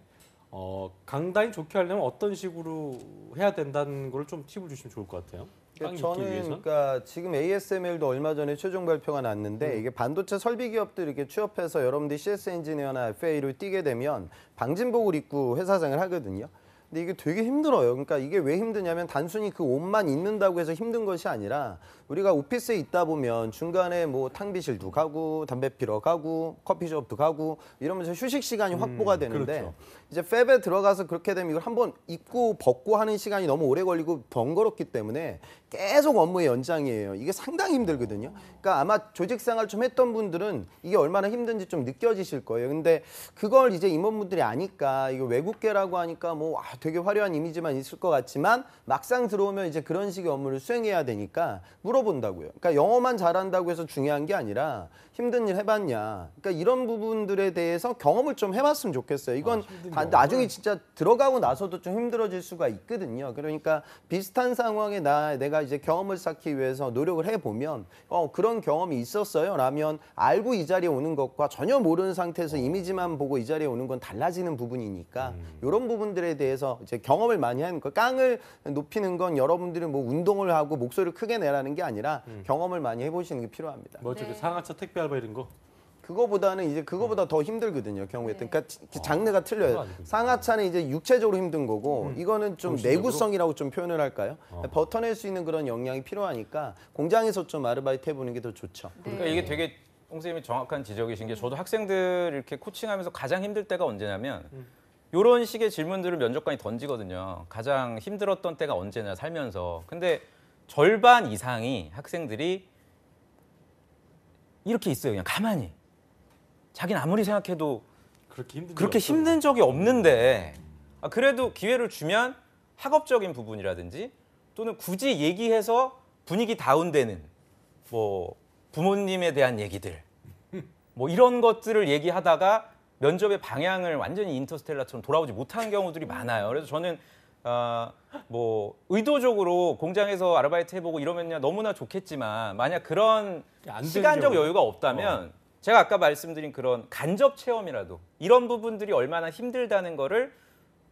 강단이 좋게 하려면 어떤 식으로 해야 된다는 걸 좀 팁을 주시면 좋을 것 같아요. 깡이 있기 저는 위해서. 그러니까 지금 ASML도 얼마 전에 최종 발표가 났는데 이게 반도체 설비 기업들 이렇게 취업해서 여러분들이 CS 엔지니어나 FA로 뛰게 되면 방진복을 입고 회사 생활을 하거든요. 근데 이게 되게 힘들어요. 그러니까 이게 왜 힘드냐면 단순히 그 옷만 입는다고 해서 힘든 것이 아니라 우리가 오피스에 있다 보면 중간에 뭐 탕비실도 가고 담배 피러 가고 커피숍도 가고 이러면서 휴식 시간이 확보가 되는데 그렇죠. 이제 팹에 들어가서 그렇게 되면 이걸 한번 입고 벗고 하는 시간이 너무 오래 걸리고 번거롭기 때문에 계속 업무의 연장이에요. 이게 상당히 힘들거든요. 그러니까 아마 조직 생활 좀 했던 분들은 이게 얼마나 힘든지 좀 느껴지실 거예요. 근데 그걸 이제 임원분들이 아니까 이거 외국계라고 하니까 뭐 되게 화려한 이미지만 있을 것 같지만 막상 들어오면 이제 그런 식의 업무를 수행해야 되니까 물어본다고요. 그러니까 영어만 잘한다고 해서 중요한 게 아니라 힘든 일 해봤냐. 그러니까 이런 부분들에 대해서 경험을 좀 해봤으면 좋겠어요. 이건 나중에 진짜 들어가고 나서도 좀 힘들어질 수가 있거든요. 그러니까 비슷한 상황에 내가 이제 경험을 쌓기 위해서 노력을 해보면 그런 경험이 있었어요 라면 알고 이 자리에 오는 것과 전혀 모르는 상태에서 이미지만 보고 이 자리에 오는 건 달라지는 부분이니까 이런 부분들에 대해서 이제 경험을 많이 하는 거. 깡을 높이는 건 여러분들이 뭐 운동을 하고 목소리를 크게 내라는 게 아니라 경험을 많이 해보시는 게 필요합니다. 뭐 저기 상하차 택배 알바 이런 거. 그거보다는 이제 그거보다 더 힘들거든요. 경우에 그러니까 장르가 틀려요. 아니군요. 상하차는 이제 육체적으로 힘든 거고 이거는 좀 정신적으로? 내구성이라고 좀 표현을 할까요? 버텨낼 수 있는 그런 역량이 필요하니까 공장에서 좀 아르바이트 해보는 게 더 좋죠. 그러니까 이게 되게 홍 선생님이 정확한 지적이신 게 저도 학생들 이렇게 코칭하면서 가장 힘들 때가 언제냐면 이런 식의 질문들을 면접관이 던지거든요. 가장 힘들었던 때가 언제냐 살면서. 근데 절반 이상이 학생들이 이렇게 있어요. 그냥 가만히. 자기는 아무리 생각해도 그렇게 힘든 적이 없는데 그래도 기회를 주면 학업적인 부분이라든지 또는 굳이 얘기해서 분위기 다운되는 뭐 부모님에 대한 얘기들 뭐 이런 것들을 얘기하다가 면접의 방향을 완전히 인터스텔라처럼 돌아오지 못하는 경우들이 많아요. 그래서 저는 뭐 의도적으로 공장에서 아르바이트 해보고 이러면 너무나 좋겠지만 만약 그런 시간적 여유가 없다면 제가 아까 말씀드린 그런 간접 체험이라도 이런 부분들이 얼마나 힘들다는 거를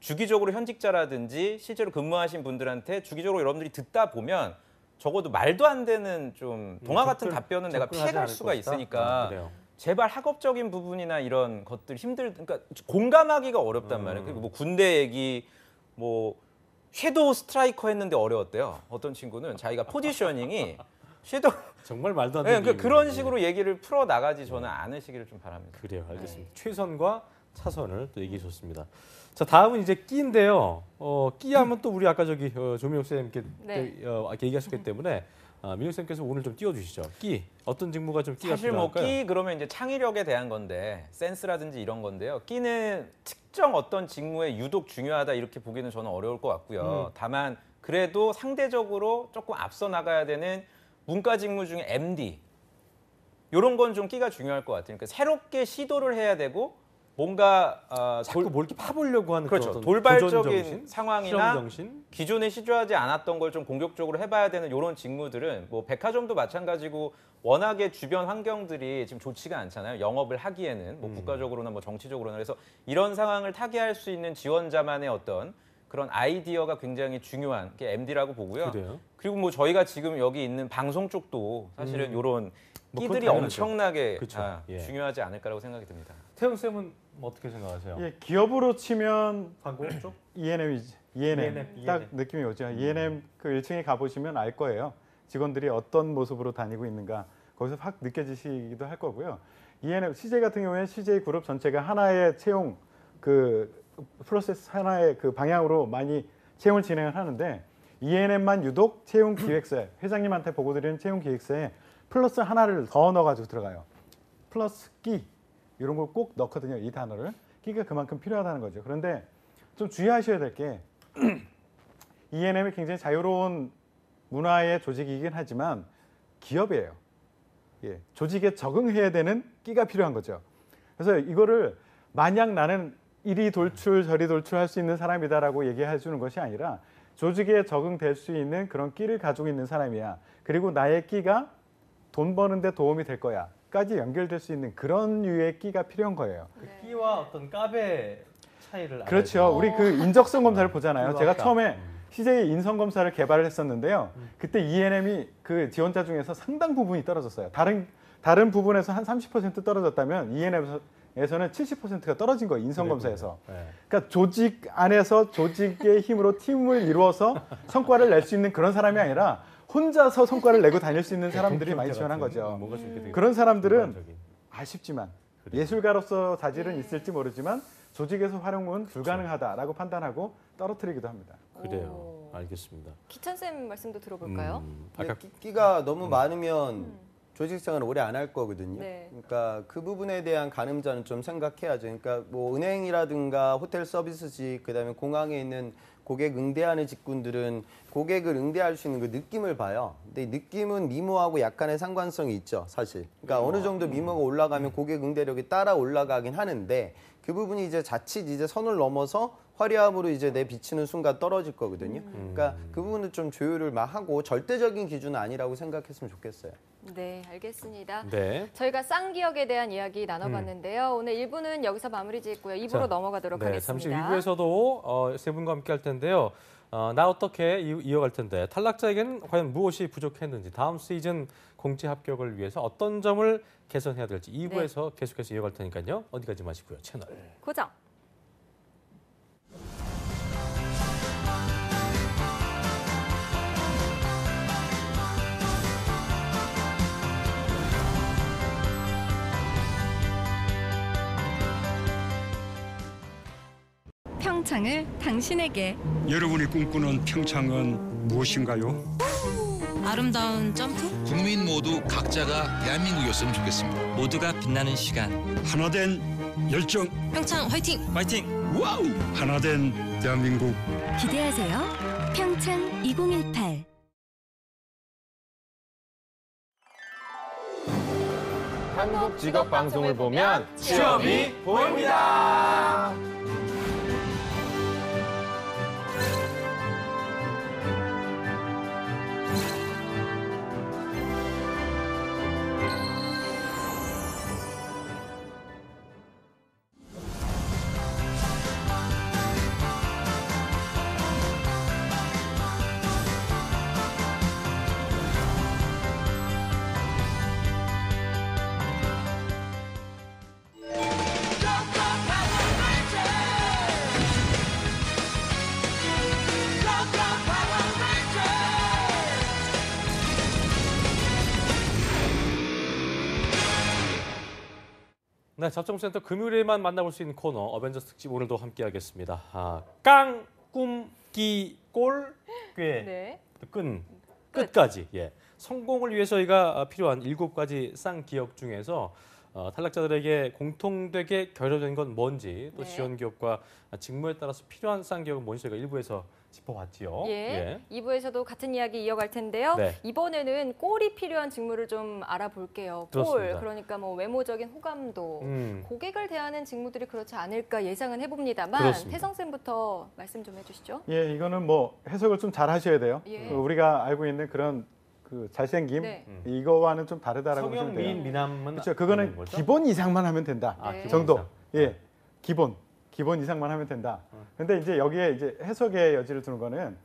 주기적으로 현직자라든지 실제로 근무하신 분들한테 주기적으로 여러분들이 듣다 보면 적어도 말도 안 되는 좀 동화 같은 답변은 내가 피해갈 수가 있으니까 제발 학업적인 부분이나 이런 것들 그러니까 공감하기가 어렵단 말이에요. 그리고 뭐 군대 얘기 뭐 섀도우 스트라이커 했는데 어려웠대요. 어떤 친구는 자기가 포지셔닝이 섀도우 정말 말도 안 되는 그러니까 그런 식으로 얘기를 풀어 나가지 저는 않으시기를 좀 바랍니다. 그래요, 알겠습니다. 최선과 차선을 또 얘기해 줬습니다. 자, 다음은 이제 끼인데요. 끼하면 또 우리 아까 저기 조민영 쌤께 얘기하셨기 때문에 민영 쌤께서 오늘 좀 띄워주시죠. 끼 어떤 직무가 좀 끼가 사실 뭐 필요할까요? 끼 그러면 이제 창의력에 대한 건데 센스라든지 이런 건데요. 끼는 특정 어떤 직무에 유독 중요하다 이렇게 보기는 저는 어려울 것 같고요. 다만 그래도 상대적으로 조금 앞서 나가야 되는 문과 직무 중에 MD 이런 건 좀 끼가 중요할 것 같아요. 그러니까 새롭게 시도를 해야 되고 뭔가 자꾸 뭘 이렇게 파보려고 하는 그렇죠. 그런 돌발적인 도전 정신, 상황이나 실험 정신? 기존에 시도하지 않았던 걸 좀 공격적으로 해봐야 되는 이런 직무들은 뭐 백화점도 마찬가지고 워낙에 주변 환경들이 지금 좋지가 않잖아요. 영업을 하기에는 뭐 국가적으로나 뭐 정치적으로나 그래서 이런 상황을 타개할 수 있는 지원자만의 어떤 그런 아이디어가 굉장히 중요한 게 MD라고 보고요. 그래요? 그리고 뭐 저희가 지금 여기 있는 방송 쪽도 사실은 이런 뭐 끼들이 그건 당연하죠. 엄청나게 그렇죠. 예. 중요하지 않을까라고 생각이 듭니다. 태훈 쌤은 어떻게 생각하세요? 예, 기업으로 치면 광고 쪽? ENM이지. ENM. 딱 느낌이 오죠. ENM 그 1층에 가보시면 알 거예요. 직원들이 어떤 모습으로 다니고 있는가 거기서 확 느껴지시기도 할 거고요. ENM CJ 같은 경우에는 CJ 그룹 전체가 하나의 채용 그 프로세스 하나의 그 방향으로 많이 채용을 진행을 하는데 ENM만 유독 채용 기획서에 회장님한테 보고 드리는 채용 기획서에 플러스 하나를 더 넣어가지고 들어가요. 플러스 끼 이런 걸 꼭 넣거든요. 이 단어를. 끼가 그만큼 필요하다는 거죠. 그런데 좀 주의하셔야 될 게 ENM이 굉장히 자유로운 문화의 조직이긴 하지만 기업이에요. 예, 조직에 적응해야 되는 끼가 필요한 거죠. 그래서 이거를 마냥 나는 이리 돌출 저리 돌출할 수 있는 사람이다라고 얘기해 주는 것이 아니라 조직에 적응될 수 있는 그런 끼를 가지고 있는 사람이야. 그리고 나의 끼가 돈 버는데 도움이 될 거야까지 연결될 수 있는 그런 류의 끼가 필요한 거예요. 그 끼와 어떤 값의 차이를 그렇죠. 알아야죠. 우리 그 인적성 검사를 보잖아요. 끼와 제가 값. 처음에 CJ 인성 검사를 개발을 했었는데요. 그때 ENM이 그 지원자 중에서 상당 부분이 떨어졌어요. 다른 부분에서 한 30% 떨어졌다면 ENM에서는 70%가 떨어진 거예요. 인성 검사에서. 네. 그러니까 조직 안에서 조직의 힘으로 팀을 이루어서 성과를 낼 수 있는 그런 사람이 아니라 혼자서 성과를 내고 다닐 수 있는 사람들이 많이 지원한 거죠. 뭔가 좀 이렇게 되게 그런 사람들은 전반적인. 아쉽지만 그래요. 예술가로서 자질은 있을지 모르지만 조직에서 활용은 불가능하다라고 판단하고 떨어뜨리기도 합니다. 그래요. 오. 알겠습니다. 기찬 쌤 말씀도 들어볼까요? 근데 아까 끼가 너무 많으면 조직 생활을 오래 안 할 거거든요. 네. 그러니까 그 부분에 대한 가늠자는 좀 생각해야죠. 그러니까 뭐 은행이라든가 호텔 서비스직, 그다음에 공항에 있는 고객 응대하는 직군들은 고객을 응대할 수 있는 그 느낌을 봐요. 근데 이 느낌은 미모하고 약간의 상관성이 있죠, 사실. 그러니까 어느 정도 미모가 올라가면 고객 응대력이 따라 올라가긴 하는데 그 부분이 이제 자칫 이제 선을 넘어서 화려함으로 이제 내 비치는 순간 떨어질 거거든요. 그러니까 그 부분은 좀 조율을 막 하고 절대적인 기준은 아니라고 생각했으면 좋겠어요. 네, 알겠습니다. 네. 저희가 쌍기역에 대한 이야기 나눠봤는데요. 오늘 1부는 여기서 마무리 짓고요. 2부로 자, 넘어가도록 네, 잠시 하겠습니다. 2부에서도 세 분과 함께 할 텐데요. 나 어떻게 이어갈 텐데 탈락자에게는 과연 무엇이 부족했는지 다음 시즌 공채 합격을 위해서 어떤 점을 개선해야 될지 2부에서 계속해서 이어갈 테니까요. 어디 가지 마시고요. 채널 고정. 평창을 당신에게. 여러분이 꿈꾸는 평창은 무엇인가요? 아름다운 점프? 국민 모두 각자가 대한민국이었으면 좋겠습니다. 모두가 빛나는 시간. 하나된 열정, 평창 화이팅! 화이팅! 와우! 하나된 대한민국. 기대하세요. 평창 2018. 한국 직업 방송을 보면 취업이 보입니다. 네, 접종센터 금요일에만 만나볼 수 있는 코너 어벤져스 특집 오늘도 함께하겠습니다. 깡, 꿈, 기, 꼴, 꽤, 네. 끝까지. 예. 성공을 위해서 저희가 필요한 7가지 쌍기역 중에서 탈락자들에게 공통되게 결여된 건 뭔지 또 네. 지원 기업과 직무에 따라서 필요한 쌍기역은 뭔지 저희가 일부에서 짚어봤지요. 예. 2부에서도 같은 이야기 이어갈 텐데요. 네. 이번에는 꼴이 필요한 직무를 좀 알아볼게요. 그렇습니다. 꼴, 그러니까 뭐 외모적인 호감도, 고객을 대하는 직무들이 그렇지 않을까 예상은 해봅니다만 그렇습니다. 태성쌤부터 말씀 좀 해주시죠. 예, 이거는 뭐 해석을 좀 잘 하셔야 돼요. 예. 우리가 알고 있는 그런 그 잘생김 네. 이거와는 좀 다르다라고 성형, 보시면 돼요. 미인, 미남은 그렇죠. 그거는 아닌 거죠? 기본 이상만 하면 된다. 네. 기본 정도. 이상. 예, 기본 이상만 하면 된다. 근데 이제 여기에 이제 해석의 여지를 두는 거는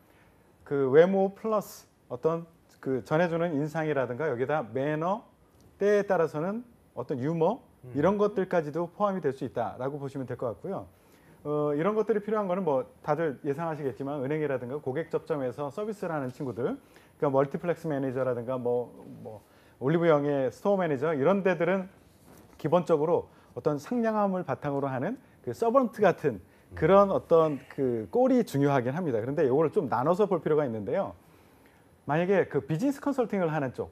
그 외모 플러스 어떤 그 전해주는 인상이라든가 여기다 매너, 때에 따라서는 어떤 유머 이런 것들까지도 포함이 될 수 있다라고 보시면 될 것 같고요. 이런 것들이 필요한 거는 뭐 다들 예상하시겠지만 은행이라든가 고객 접점에서 서비스를 하는 친구들, 그러니까 멀티플렉스 매니저라든가 뭐 올리브영의 스토어 매니저 이런 데들은 기본적으로 어떤 상냥함을 바탕으로 하는 그 서번트 같은 그런 어떤 그 꼴이 중요하긴 합니다. 그런데 이거를 좀 나눠서 볼 필요가 있는데요. 만약에 그 비즈니스 컨설팅을 하는 쪽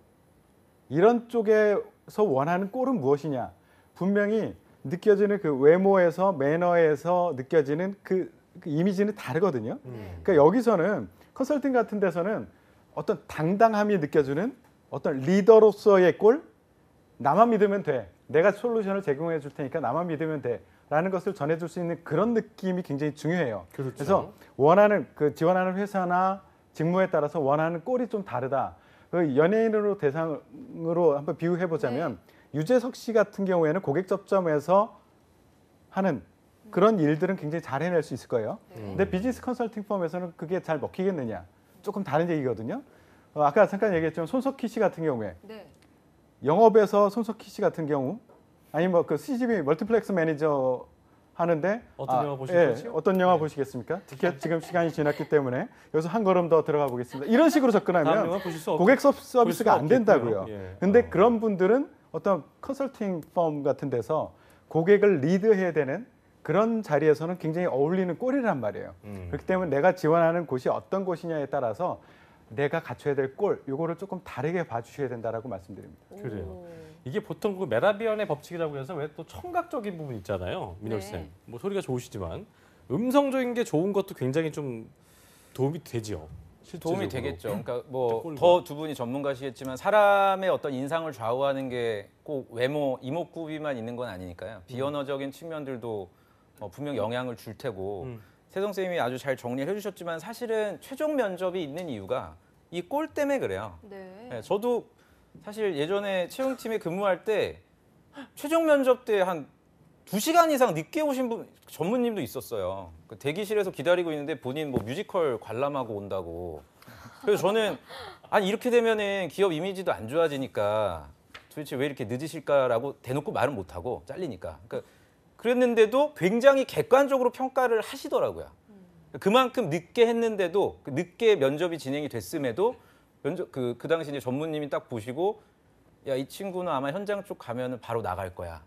이런 쪽에서 원하는 꼴은 무엇이냐? 분명히 느껴지는 그 외모에서 매너에서 느껴지는 그 이미지는 다르거든요. 그러니까 여기서는 컨설팅 같은 데서는 어떤 당당함이 느껴지는 어떤 리더로서의 꼴, 나만 믿으면 돼. 내가 솔루션을 제공해 줄 테니까 나만 믿으면 돼. 라는 것을 전해줄 수 있는 그런 느낌이 굉장히 중요해요. 그렇죠. 그래서 원하는 그 지원하는 회사나 직무에 따라서 원하는 꼴이 좀 다르다. 그 연예인으로 대상으로 한번 비유해 보자면 유재석 씨 같은 경우에는 고객 접점에서 하는 그런 일들은 굉장히 잘 해낼 수 있을 거예요. 근데 비즈니스 컨설팅 펌에서는 그게 잘 먹히겠느냐? 조금 다른 얘기거든요. 아까 잠깐 얘기했지만 손석희 씨 같은 경우에 네. 영업에서 손석희 씨 같은 경우 아니면 뭐 그 CGV 멀티플렉스 매니저 하는데 어떤 영화 보실 거지? 어떤 영화 보시겠습니까? 티켓 지금 시간이 지났기 때문에 여기서 한 걸음 더 들어가 보겠습니다. 이런 식으로 다음 접근하면 영화 보실 수 고객 보실 서비스가 수가 안 된다고요. 없겠고요. 예. 근데 그런 분들은 어떤 컨설팅 펌 같은 데서 고객을 리드해야 되는 그런 자리에서는 굉장히 어울리는 꼴이란 말이에요. 그렇기 때문에 내가 지원하는 곳이 어떤 곳이냐에 따라서 내가 갖춰야 될 꼴, 요거를 조금 다르게 봐주셔야 된다라고 말씀드립니다. 그래요. 오. 이게 보통 그 메라비언의 법칙이라고 해서 왜 또 청각적인 부분 있잖아요, 민혁 네. 쌤. 뭐 소리가 좋으시지만 음성적인 게 좋은 것도 굉장히 좀 도움이 되지요. 도움이 실질적으로. 되겠죠. 그러니까 뭐 꼴과. 더 두 분이 전문가시겠지만 사람의 어떤 인상을 좌우하는 게 꼭 외모, 이목구비만 있는 건 아니니까요. 비언어적인 측면들도 분명 영향을 줄 테고 세성 쌤이 아주 잘 정리를 해주셨지만 사실은 최종 면접이 있는 이유가 이 꼴 때문에 그래요. 네. 네, 저도 사실 예전에 채용팀에 근무할 때 최종 면접 때 한 2시간 이상 늦게 오신 분 전무님도 있었어요. 그 대기실에서 기다리고 있는데 본인 뭐 뮤지컬 관람하고 온다고. 그래서 저는 아니 이렇게 되면은 기업 이미지도 안 좋아지니까 도대체 왜 이렇게 늦으실까라고 대놓고 말은 못 하고 잘리니까. 그러니까 그랬는데도 굉장히 객관적으로 평가를 하시더라고요. 그만큼 늦게 했는데도 늦게 면접이 진행이 됐음에도 면접 그 당시 이제 전무님이 딱 보시고 야 이 친구는 아마 현장 쪽 가면은 바로 나갈 거야.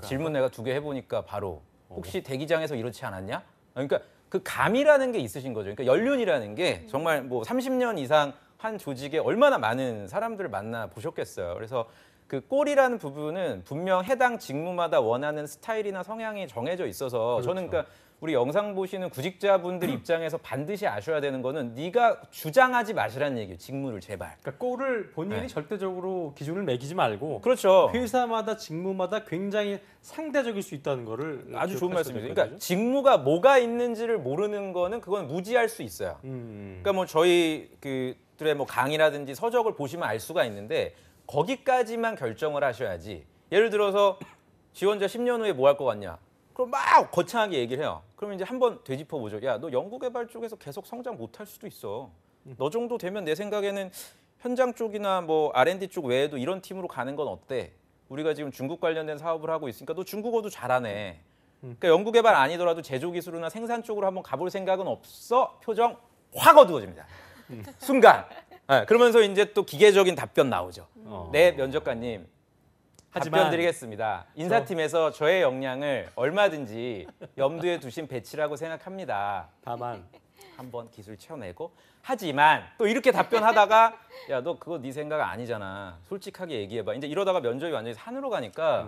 질문 내가 2개 해보니까 바로 혹시 대기장에서 이렇지 않았냐? 그러니까 그 감이라는 게 있으신 거죠. 그러니까 연륜이라는 게 정말 뭐 30년 이상 한 조직에 얼마나 많은 사람들을 만나 보셨겠어요. 그래서 그 꼴이라는 부분은 분명 해당 직무마다 원하는 스타일이나 성향이 정해져 있어서 저는 그러니까 우리 영상 보시는 구직자분들 입장에서 반드시 아셔야 되는 거는 네가 주장하지 마시라는 얘기예요. 직무를 제발. 그러니까 꼴을 본인이 네. 절대적으로 기준을 매기지 말고 그렇죠. 회사마다 직무마다 굉장히 상대적일 수 있다는 거를 아주 좋은 기억하셔야 말씀이세요. 될 그러니까 거죠. 직무가 뭐가 있는지를 모르는 거는 그건 무지할 수 있어요. 그러니까 뭐 저희 그들의 뭐 강의라든지 서적을 보시면 알 수가 있는데 거기까지만 결정을 하셔야지. 예를 들어서 지원자 10년 후에 뭐 할 것 같냐? 그럼 막 거창하게 얘기를 해요. 그러면 이제 한번 되짚어 보죠. 야, 너 연구개발 쪽에서 계속 성장 못 할 수도 있어. 너 정도 되면 내 생각에는 현장 쪽이나 뭐 R&D 쪽 외에도 이런 팀으로 가는 건 어때? 우리가 지금 중국 관련된 사업을 하고 있으니까 너 중국어도 잘하네. 그러니까 연구개발 아니더라도 제조기술이나 생산 쪽으로 한번 가볼 생각은 없어? 표정 확 어두워집니다. 순간. 네, 그러면서 이제 또 기계적인 답변 나오죠. 네, 면접관님. 답변 드리겠습니다. 인사팀에서 저의 역량을 얼마든지 염두에 두신 배치라고 생각합니다. 다만 한번 기술 채워내고 하지만 또 이렇게 답변하다가 야, 너 그거 네 생각 아니잖아. 솔직하게 얘기해봐. 이제 이러다가 면접이 완전히 산으로 가니까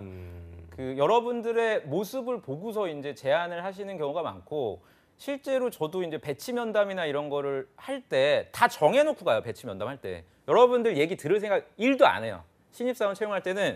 그 여러분들의 모습을 보고서 이제 제안을 하시는 경우가 많고 실제로 저도 이제 배치 면담이나 이런 거를 할 때 다 정해놓고 가요. 배치 면담 할 때 여러분들 얘기 들을 생각 1도 안 해요. 신입사원 채용할 때는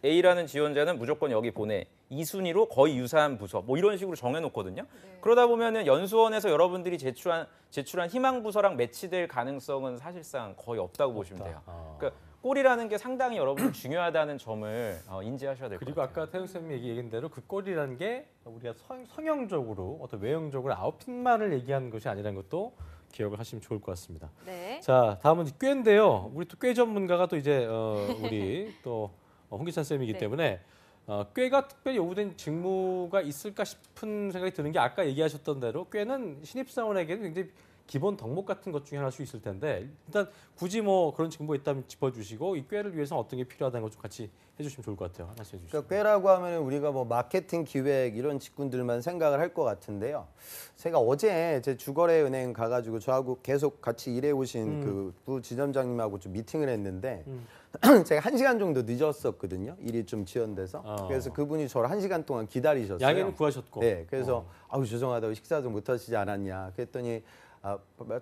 A라는 지원자는 무조건 여기 보내. 2순위로 거의 유사한 부서 뭐 이런 식으로 정해놓거든요. 그러다 보면은 연수원에서 여러분들이 제출한 희망 부서랑 매치될 가능성은 사실상 거의 없다고 보시면 돼요. 그러니까 꼴이라는 게 상당히 여러분 중요하다는 점을 인지하셔야 될 것 그리고 같아요. 아까 태영 쌤이 얘기한 대로 그 꼴이라는 게 우리가 성형적으로 어떤 외형적으로 아웃핏만을 얘기하는 것이 아니라는 것도 기억을 하시면 좋을 것 같습니다. 네. 자, 다음은 꾀인데요. 우리 또 꾀 전문가가 또 이제 우리 또 홍기찬 쌤이기 네. 때문에 꾀가 특별히 요구된 직무가 있을까 싶은 생각이 드는 게 아까 얘기하셨던 대로 꾀는 신입사원에게는 굉장히 기본 덕목 같은 것 중에 하나일 수 있을 텐데 일단 굳이 뭐 그런 직무가 있다면 짚어주시고 이 꾀를 위해서 어떤 게 필요하다는 것 좀 같이 해주시면 좋을 것 같아요. 하나씩 해주시죠. 그러니까 꾀라고 하면 우리가 뭐 마케팅 기획 이런 직군들만 생각을 할 것 같은데요. 제가 어제 제 주거래은행 가가지고 저하고 계속 같이 일해 오신 그 부지점장님하고 좀 미팅을 했는데 제가 1시간 정도 늦었었거든요. 일이 좀 지연돼서. 그래서 그분이 저를 1시간 동안 기다리셨어요. 양해는 구하셨고. 네, 그래서 아우 죄송하다고 식사도 못 하시지 않았냐. 그랬더니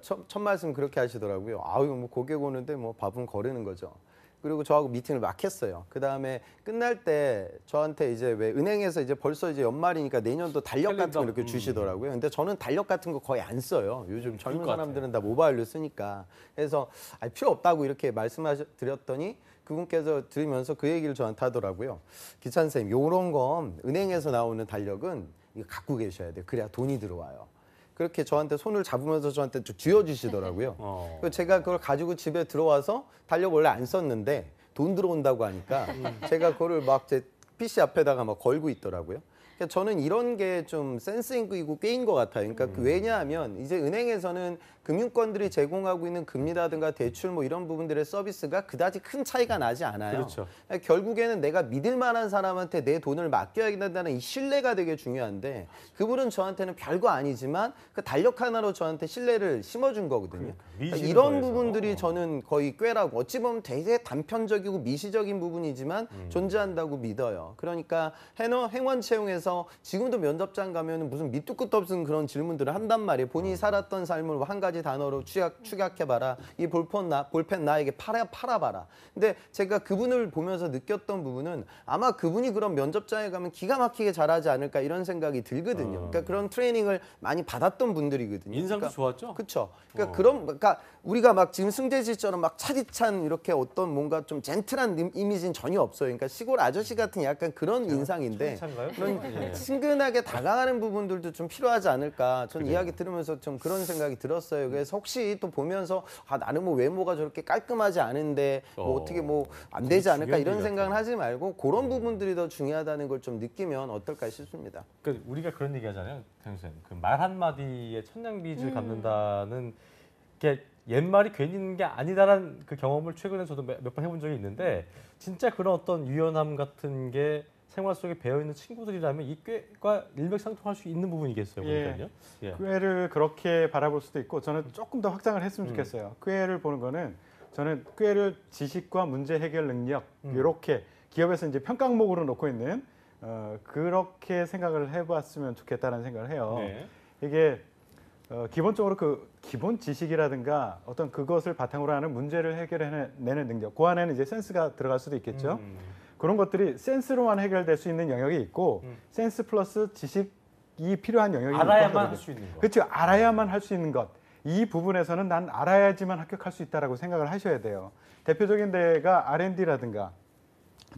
첫 말씀 그렇게 하시더라고요. 아유 뭐 고객 오는데 뭐 밥은 거르는 거죠. 그리고 저하고 미팅을 막 했어요. 그 다음에 끝날 때 저한테 이제 왜 은행에서 이제 벌써 이제 연말이니까 내년도 달력 같은 거 이렇게 주시더라고요. 근데 저는 달력 같은 거 거의 안 써요. 요즘 젊은 사람들은 다 모바일로 쓰니까. 그래서 필요 없다고 이렇게 말씀드렸더니 그분께서 들으면서 그 얘기를 저한테 하더라고요. 기찬 선생님, 요런 건 은행에서 나오는 달력은 이거 갖고 계셔야 돼요. 그래야 돈이 들어와요. 그렇게 저한테 손을 잡으면서 저한테 좀 쥐어주시더라고요. 그래서 제가 그걸 가지고 집에 들어와서 달력 원래 안 썼는데 돈 들어온다고 하니까 제가 그거를 막 제 PC 앞에다가 막 걸고 있더라고요. 그러니까 저는 이런 게 좀 센스이고 꾀인 것 같아요. 그러니까 왜냐하면 이제 은행에서는 금융권들이 제공하고 있는 금리라든가 대출 뭐 이런 부분들의 서비스가 그다지 큰 차이가 나지 않아요. 그렇죠. 그러니까 결국에는 내가 믿을 만한 사람한테 내 돈을 맡겨야 된다는 이 신뢰가 되게 중요한데 그분은 저한테는 별거 아니지만 그 달력 하나로 저한테 신뢰를 심어준 거거든요. 그러니까 이런 부분들이 저는 거의 꾀라고 어찌 보면 되게 단편적이고 미시적인 부분이지만 존재한다고 믿어요. 그러니까 행원 채용에서 지금도 면접장 가면 무슨 밑도 끝도 없는 그런 질문들을 한단 말이에요. 본인이 살았던 삶을 한 가지 단어로 축약해봐라. 이 볼펜 나에게 팔아봐라. 근데 제가 그분을 보면서 느꼈던 부분은 아마 그분이 그런 면접장에 가면 기가 막히게 잘하지 않을까 이런 생각이 들거든요. 그러니까 그런 트레이닝을 많이 받았던 분들이거든요. 인상도 그러니까, 좋았죠? 그렇죠. 그러니까 우리가 막 지금 승재지처럼 막 차디찬 이렇게 어떤 뭔가 좀 젠틀한 이미지는 전혀 없어요. 그러니까 시골 아저씨 같은 약간 그런 인상인데 그런 친근하게 다가가는 부분들도 좀 필요하지 않을까. 전 이야기 들으면서 좀 그런 생각이 들었어요. 그래서 혹시 또 보면서 나는 뭐 외모가 저렇게 깔끔하지 않은데 뭐 어떻게 뭐 안 되지 않을까 이런 생각을 하지 말고 그런 부분들이 더 중요하다는 걸 좀 느끼면 어떨까 싶습니다. 그 우리가 그런 얘기하잖아요, 선생님. 그 말 한마디에 천냥빚을 갚는다는 게 옛말이 괜히 있는 게 아니다라는 그 경험을 최근에 저도 몇 번 해본 적이 있는데 진짜 그런 어떤 유연함 같은 게 생활 속에 배어 있는 친구들이라면 이 꾀과 일맥상통할 수 있는 부분이겠어요. 그러니까요. 예. 꾀를 그렇게 바라볼 수도 있고 저는 조금 더 확장을 했으면 좋겠어요. 꾀를 보는 거는 저는 꾀를 지식과 문제 해결 능력 이렇게 기업에서 이제 평가목으로 놓고 있는 그렇게 생각을 해봤으면 좋겠다는 생각을 해요. 네. 이게 기본적으로 그 기본 지식이라든가 어떤 그것을 바탕으로 하는 문제를 해결해내는 능력, 그 안에는 이제 센스가 들어갈 수도 있겠죠. 그런 것들이 센스로만 해결될 수 있는 영역이 있고 센스 플러스 지식이 필요한 영역이 알아야만 할 수 있는 것. 그렇죠. 알아야만 할 수 있는 것. 이 부분에서는 난 알아야지만 합격할 수 있다라고 생각을 하셔야 돼요. 대표적인 데가 R&D라든가.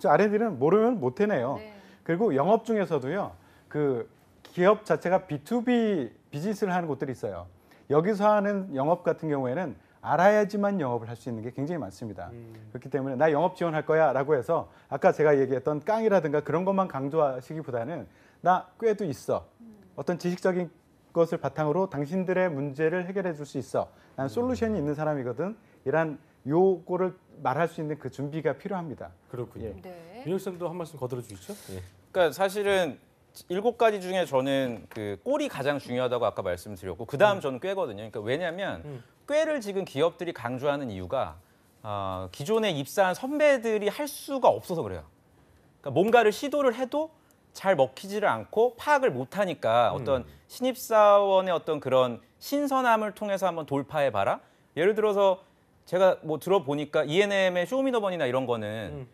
R&D는 모르면 못 해내요. 네. 그리고 영업 중에서도요. 그 기업 자체가 B2B 비즈니스를 하는 곳들이 있어요. 여기서 하는 영업 같은 경우에는 알아야지만 영업을 할 수 있는 게 굉장히 많습니다. 그렇기 때문에 나 영업 지원할 거야 라고 해서 아까 제가 얘기했던 깡이라든가 그런 것만 강조하시기보다는 나 꾀도 있어. 어떤 지식적인 것을 바탕으로 당신들의 문제를 해결해 줄 수 있어. 난 솔루션이 있는 사람이거든. 이란 요거를 말할 수 있는 그 준비가 필요합니다. 그렇군요. 예. 네. 민혁 쌤도 한 말씀 거들어 주시죠. 예. 그러니까 사실은 7가지 중에 저는 그 꼴이 가장 중요하다고 아까 말씀드렸고 그다음 저는 꾀거든요. 그러니까 왜냐하면 꾀를 지금 기업들이 강조하는 이유가 기존에 입사한 선배들이 할 수가 없어서 그래요. 그러니까 뭔가를 시도를 해도 잘 먹히지를 않고 파악을 못하니까 어떤 신입사원의 어떤 그런 신선함을 통해서 한번 돌파해봐라. 예를 들어서 제가 뭐 들어보니까 E&M의 쇼미더머니나 이런 거는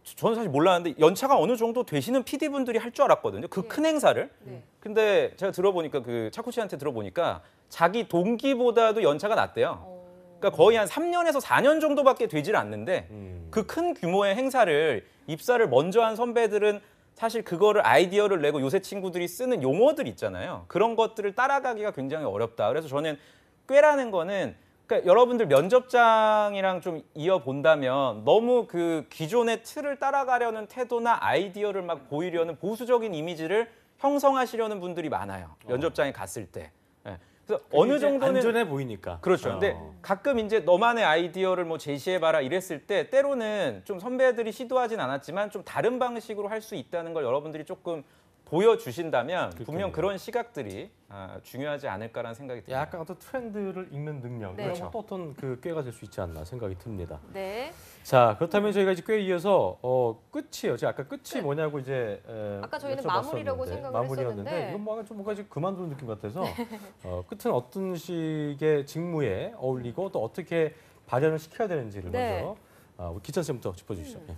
저는 사실 몰랐는데 연차가 어느 정도 되시는 PD분들이 할 줄 알았거든요. 그 큰 행사를. 네. 근데 제가 들어보니까 그 차쿠 씨한테 들어보니까 자기 동기보다도 연차가 낮대요. 그러니까 거의 한 3년에서 4년 정도밖에 되질 않는데 그 큰 규모의 행사를 입사를 먼저 한 선배들은 사실 그거를 아이디어를 내고 요새 친구들이 쓰는 용어들 있잖아요. 그런 것들을 따라가기가 굉장히 어렵다. 그래서 저는 꾀라는 거는 그러니까 여러분들 면접장이랑 좀 이어본다면 너무 그 기존의 틀을 따라가려는 태도나 아이디어를 막 보이려는 보수적인 이미지를 형성하시려는 분들이 많아요. 면접장에 갔을 때. 네. 그래서 어느 정도는 안전해 보이니까. 그렇죠. 근데 가끔 이제 너만의 아이디어를 뭐 제시해봐라 이랬을 때 때로는 좀 선배들이 시도하진 않았지만 좀 다른 방식으로 할 수 있다는 걸 여러분들이 조금 보여주신다면 분명 그런 시각들이 중요하지 않을까라는 생각이 듭니다. 약간 어떤 트렌드를 읽는 능력, 네. 그런 것도 어떤 그 꾀가 될 수 있지 않나 생각이 듭니다. 네. 자, 그렇다면 저희가 이제 꾀에 이어서 끝이요. 제가 아까 끝이 뭐냐고 이제 아까 저희는 여쭤봤었는데, 마무리라고 생각을 마무리였는데 했었는데. 이건 뭔가 좀 뭔가 지금 그만두는 느낌 같아서 끝은 어떤 식의 직무에 어울리고 또 어떻게 발현을 시켜야 되는지를 네. 먼저 우리 기찬 쌤부터 짚어주시죠. 예.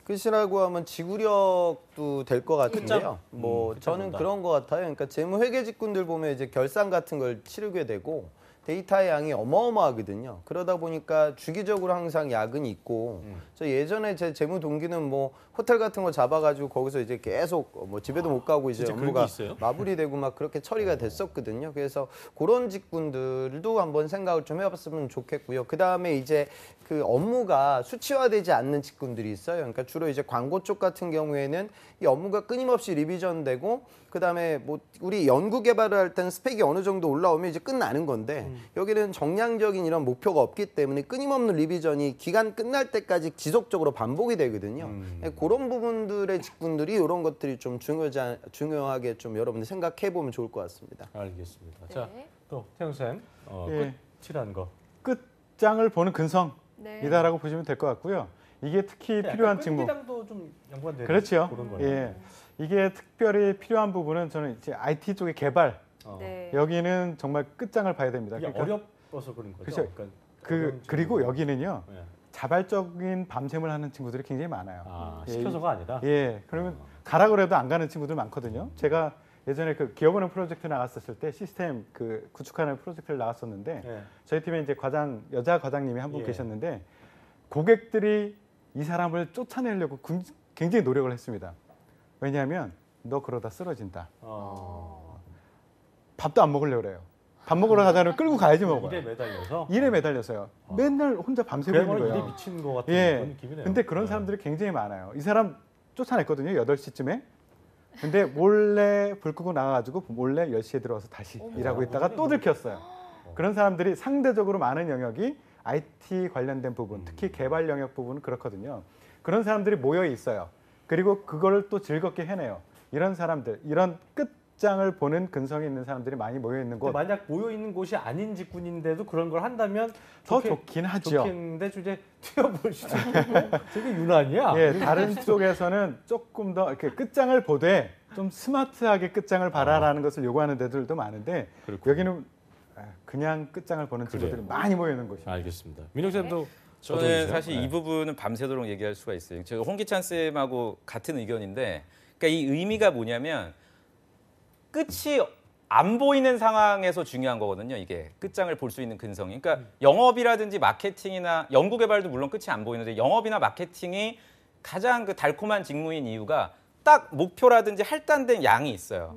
끝이라고 하면 지구력도 될 것 같은데요. 뭐 끝장 저는 본다. 그런 것 같아요. 그러니까 재무 회계 직군들 보면 이제 결산 같은 걸 치르게 되고 데이터의 양이 어마어마하거든요. 그러다 보니까 주기적으로 항상 야근이 있고 저 예전에 제 재무 동기는 뭐 호텔 같은 거 잡아가지고 거기서 이제 계속 뭐 집에도 못 가고 이제 진짜 그런 업무가 게 있어요? 마무리되고 막 그렇게 처리가 됐었거든요. 그래서 그런 직군들도 한번 생각을 좀 해봤으면 좋겠고요. 그 다음에 이제 그 업무가 수치화되지 않는 직군들이 있어요. 그러니까 주로 이제 광고 쪽 같은 경우에는 이 업무가 끊임없이 리비전되고 그다음에 뭐 우리 연구 개발을 할 때는 스펙이 어느 정도 올라오면 이제 끝나는 건데 여기는 정량적인 이런 목표가 없기 때문에 끊임없는 리비전이 기간 끝날 때까지 지속적으로 반복이 되거든요. 그런 부분들의 직군들이 이런 것들이 좀 중요하게 좀 여러분들 생각해 보면 좋을 것 같습니다. 알겠습니다. 네. 자, 또 태영 쌤, 예. 끝이라는 거. 끝장을 보는 근성이다라고 네. 보시면 될 것 같고요. 이게 특히 필요한 직무. 끈기랑도 좀 연관되는 그렇죠. 그런 거예요. 예. 이게 특별히 필요한 부분은 저는 이제 IT 쪽의 개발. 네. 여기는 정말 끝장을 봐야 됩니다. 이게 그러니까 어려워서 그런 거죠. 그렇죠. 그러니까 그리고 어려운 여기는요. 직무. 예. 자발적인 밤샘을 하는 친구들이 굉장히 많아요. 예, 시켜서가 아니라. 예, 그러면 가라 그래도 안 가는 친구들 많거든요. 제가 예전에 그 기업은행 프로젝트 나갔었을 때 시스템 그 구축하는 프로젝트를 나갔었는데 예. 저희 팀에 이제 여자 과장님이 한 분 예. 계셨는데 고객들이 이 사람을 쫓아내려고 굉장히 노력을 했습니다. 왜냐하면 너 그러다 쓰러진다. 밥도 안 먹으려고 그래요. 밥 먹으러 가자면 끌고 가야지 먹어요. 일에 매달려서. 일에 매달려서요. 맨날 혼자 밤새고 있는 그야말로 거예요. 일에 미친 것 같은 예. 그런 느낌이네요. 근데 그런 예. 사람들이 굉장히 많아요. 이 사람 쫓아냈거든요. 8시쯤에. 근데 몰래 불 끄고 나가가지고 몰래 10시에 들어와서 다시 일하고 있다가 또 들켰어요. 그런 사람들이 상대적으로 많은 영역이 IT 관련된 부분, 특히 개발 영역 부분은 그렇거든요. 그런 사람들이 모여 있어요. 그리고 그거를 또 즐겁게 해내요. 이런 사람들, 이런 끝장을 보는 근성이 있는 사람들이 많이 모여 있는 곳. 만약 모여 있는 곳이 아닌 직군인데도 그런 걸 한다면 더 좋긴 하죠. 좋겠는데 이제 튀어볼 수도 있고 저게 유난이야. 예, 다른 쪽에서는 조금 더 이렇게 끝장을 보되 좀 스마트하게 끝장을 봐라라는 것을 요구하는 데들도 많은데 그렇군요. 여기는 그냥 끝장을 보는 친구들이 많이 모여 있는 곳이에요. 알겠습니다. 민혁 쌤도 저는 사실 네. 이 부분은 밤새도록 얘기할 수가 있어요. 제가 홍기찬 쌤하고 같은 의견인데, 그러니까 이 의미가 뭐냐면 끝이 안 보이는 상황에서 중요한 거거든요. 이게 끝장을 볼 수 있는 근성이. 그러니까 영업이라든지 마케팅이나 연구개발도 물론 끝이 안 보이는데 영업이나 마케팅이 가장 그 달콤한 직무인 이유가 딱 목표라든지 할당된 양이 있어요.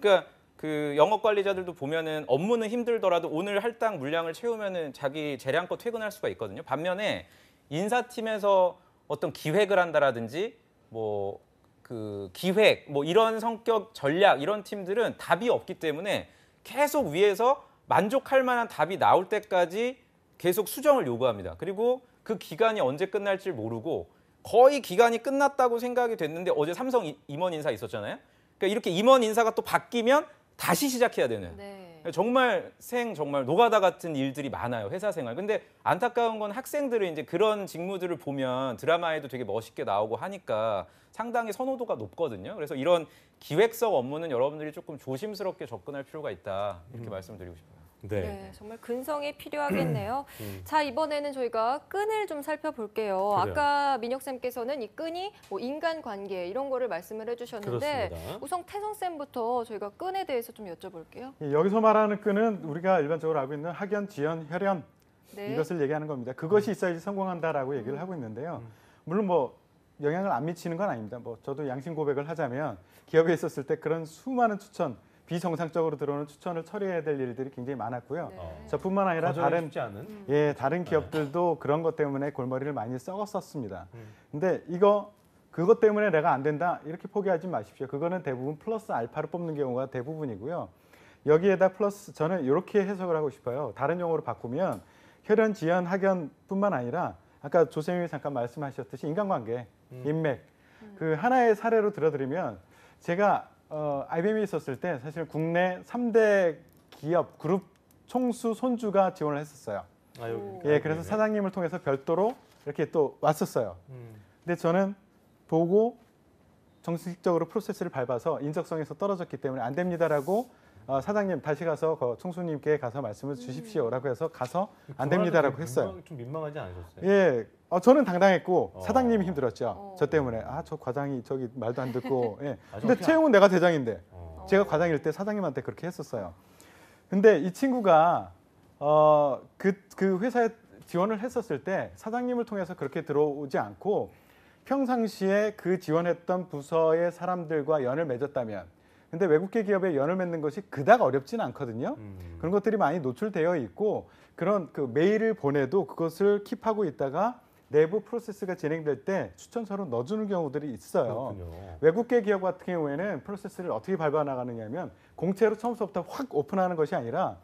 그러니까 그 영업 관리자들도 보면은 업무는 힘들더라도 오늘 할당 물량을 채우면은 자기 재량껏 퇴근할 수가 있거든요. 반면에 인사팀에서 어떤 기획을 한다라든지 뭐 그 기획 뭐 이런 성격 전략 이런 팀들은 답이 없기 때문에 계속 위에서 만족할 만한 답이 나올 때까지 계속 수정을 요구합니다. 그리고 그 기간이 언제 끝날지 모르고 거의 기간이 끝났다고 생각이 됐는데 어제 삼성 임원 인사 있었잖아요. 그러니까 이렇게 임원 인사가 또 바뀌면 다시 시작해야 되는. 네. 정말 정말 노가다 같은 일들이 많아요. 회사 생활. 근데 안타까운 건 학생들은 이제 그런 직무들을 보면 드라마에도 되게 멋있게 나오고 하니까 상당히 선호도가 높거든요. 그래서 이런 기획성 업무는 여러분들이 조금 조심스럽게 접근할 필요가 있다. 이렇게 말씀드리고 싶어요. 네, 정말 근성이 필요하겠네요. 자, 이번에는 저희가 끈을 좀 살펴볼게요. 그래요. 아까 민혁쌤께서는 이 끈이 뭐 인간관계 이런 거를 말씀을 해주셨는데 그렇습니다. 우선 태성쌤부터 저희가 끈에 대해서 좀 여쭤볼게요. 예, 여기서 말하는 끈은 우리가 일반적으로 알고 있는 학연, 지연, 혈연 네. 이것을 얘기하는 겁니다. 그것이 있어야지 성공한다라고 얘기를 하고 있는데요. 물론 뭐 영향을 안 미치는 건 아닙니다. 뭐 저도 양심 고백을 하자면 기업에 있었을 때 그런 수많은 추천, 비정상적으로 들어오는 추천을 처리해야 될 일들이 굉장히 많았고요. 네. 저뿐만 아니라 거절이 쉽지 않은. 다른 기업들도 그런 것 때문에 골머리를 많이 썩었었습니다. 근데 그것 때문에 내가 안 된다 이렇게 포기하지 마십시오. 그거는 대부분 플러스 알파를 뽑는 경우가 대부분이고요. 여기에다 플러스 저는 이렇게 해석을 하고 싶어요. 다른 용어로 바꾸면 혈연, 지연, 학연뿐만 아니라 아까 조쌤이 잠깐 말씀하셨듯이 인간관계, 인맥 그 하나의 사례로 들어드리면 제가 IBM에 있었을 때 사실 국내 3대 기업 그룹 총수 손주가 지원을 했었어요. 예, 그래서 사장님을 통해서 별도로 이렇게 또 왔었어요. 근데 저는 보고 정식적으로 프로세스를 밟아서 인적성에서 떨어졌기 때문에 안 됩니다라고 사장님 다시 가서 그 총수님께 가서 말씀을 주십시오라고 해서 가서 안 됩니다라고 했어요. 좀 민망하지 않으셨어요? 예, 저는 당당했고 어. 사장님이 힘들었죠. 저 때문에 저 과장이 저기 말도 안 듣고. 예. 아, 근데 저기 채용은 내가 대장인데 어. 제가 과장일 때 사장님한테 그렇게 했었어요. 근데 이 친구가 그 회사에 지원을 했었을 때 사장님을 통해서 그렇게 들어오지 않고 평상시에 그 지원했던 부서의 사람들과 연을 맺었다면, 근데 외국계 기업에 연을 맺는 것이 그닥 어렵지는 않거든요. 그런 것들이 많이 노출되어 있고, 그런 그 메일을 보내도 그것을 킵하고 있다가 내부 프로세스가 진행될 때 추천서로 넣어주는 경우들이 있어요. 그렇군요. 외국계 기업 같은 경우에는 프로세스를 어떻게 밟아 나가느냐면 공채로 처음부터 확 오픈하는 것이 아니라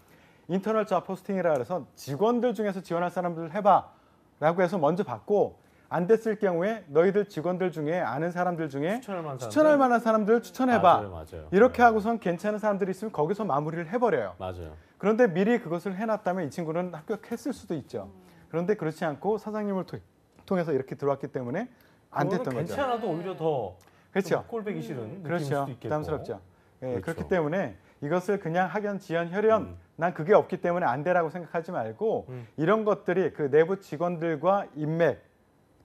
인터널 잡 포스팅이라 해서 직원들 중에서 지원할 사람들 해봐라고 해서 먼저 받고, 안 됐을 경우에 너희들 직원들 중에 아는 사람들 중에 추천할 만한 사람들 추천해봐. 맞아요. 이렇게 하고선 괜찮은 사람들이 있으면 거기서 마무리를 해버려요. 맞아요. 그런데 미리 그것을 해놨다면 이 친구는 합격했을 수도 있죠. 그런데 그렇지 않고 사장님을 통해서 이렇게 들어왔기 때문에 안 됐던 거죠. 괜찮아도 오히려 더 그렇죠. 꼴배기 싫은 느낌일 그렇죠. 수도 있겠고. 부담스럽죠. 예, 그렇죠. 그렇기 때문에 이것을 그냥 학연, 지연, 혈연 난 그게 없기 때문에 안 돼라고 생각하지 말고 이런 것들이 그 내부 직원들과 인맥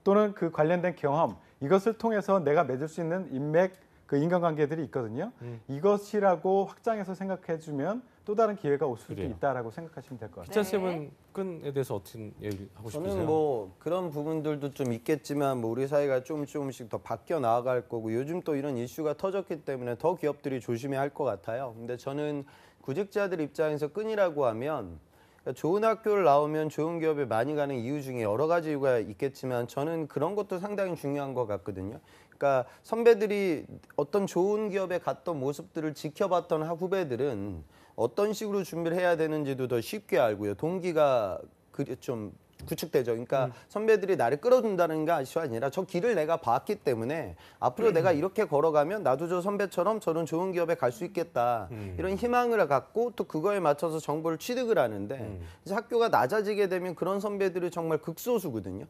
또는 그 관련된 경험, 이것을 통해서 내가 맺을 수 있는 인맥, 그 인간관계들이 있거든요. 이것이라고 확장해서 생각해주면 또 다른 기회가 올 수도 그래요. 있다라고 생각하시면 될 것 같아요. 기찬 쌤은 끈에 대해서 어떤 얘기 하고 싶으세요? 저는 뭐 그런 부분들도 좀 있겠지만 뭐 우리 사회가 조금씩 더 바뀌어 나아갈 거고, 요즘 또 이런 이슈가 터졌기 때문에 더 기업들이 조심해야 할 것 같아요. 근데 저는 구직자들 입장에서 끈이라고 하면, 그러니까 좋은 학교를 나오면 좋은 기업에 많이 가는 이유 중에 여러 가지 이유가 있겠지만 저는 그런 것도 상당히 중요한 것 같거든요. 그러니까 선배들이 어떤 좋은 기업에 갔던 모습들을 지켜봤던 후배들은 어떤 식으로 준비를 해야 되는지도 더 쉽게 알고요. 동기가 좀 구축되죠. 그러니까 선배들이 나를 끌어준다는 게 아니라 저 길을 내가 봤기 때문에 앞으로 내가 이렇게 걸어가면 나도 저 선배처럼 저런 좋은 기업에 갈 수 있겠다. 이런 희망을 갖고 또 그거에 맞춰서 정보를 취득을 하는데 이제 학교가 낮아지게 되면 그런 선배들이 정말 극소수거든요.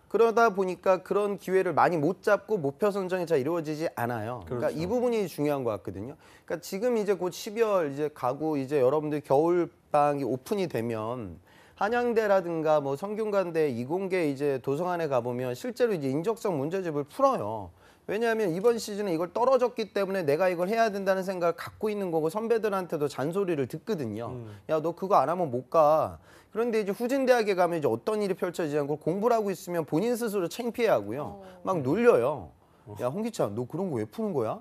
그러다 보니까 그런 기회를 많이 못 잡고 목표 선정이 잘 이루어지지 않아요. 그러니까 이 부분이 중요한 것 같거든요. 그러니까 지금 이제 곧 12월 이제 가고 이제 여러분들 겨울방학이 오픈이 되면 한양대라든가 뭐 성균관대 이공계 이제 도서관에 가보면 실제로 이제 인적성 문제집을 풀어요. 왜냐하면 이번 시즌에 이걸 떨어졌기 때문에 내가 이걸 해야 된다는 생각을 갖고 있는 거고, 선배들한테도 잔소리를 듣거든요. 야, 너 그거 안 하면 못 가. 그런데 이제 후진 대학에 가면 이제 어떤 일이 펼쳐지지 않고 공부를 하고 있으면 본인 스스로 창피해하고요. 막 놀려요. 야, 홍기찬, 너 그런 거 왜 푸는 거야?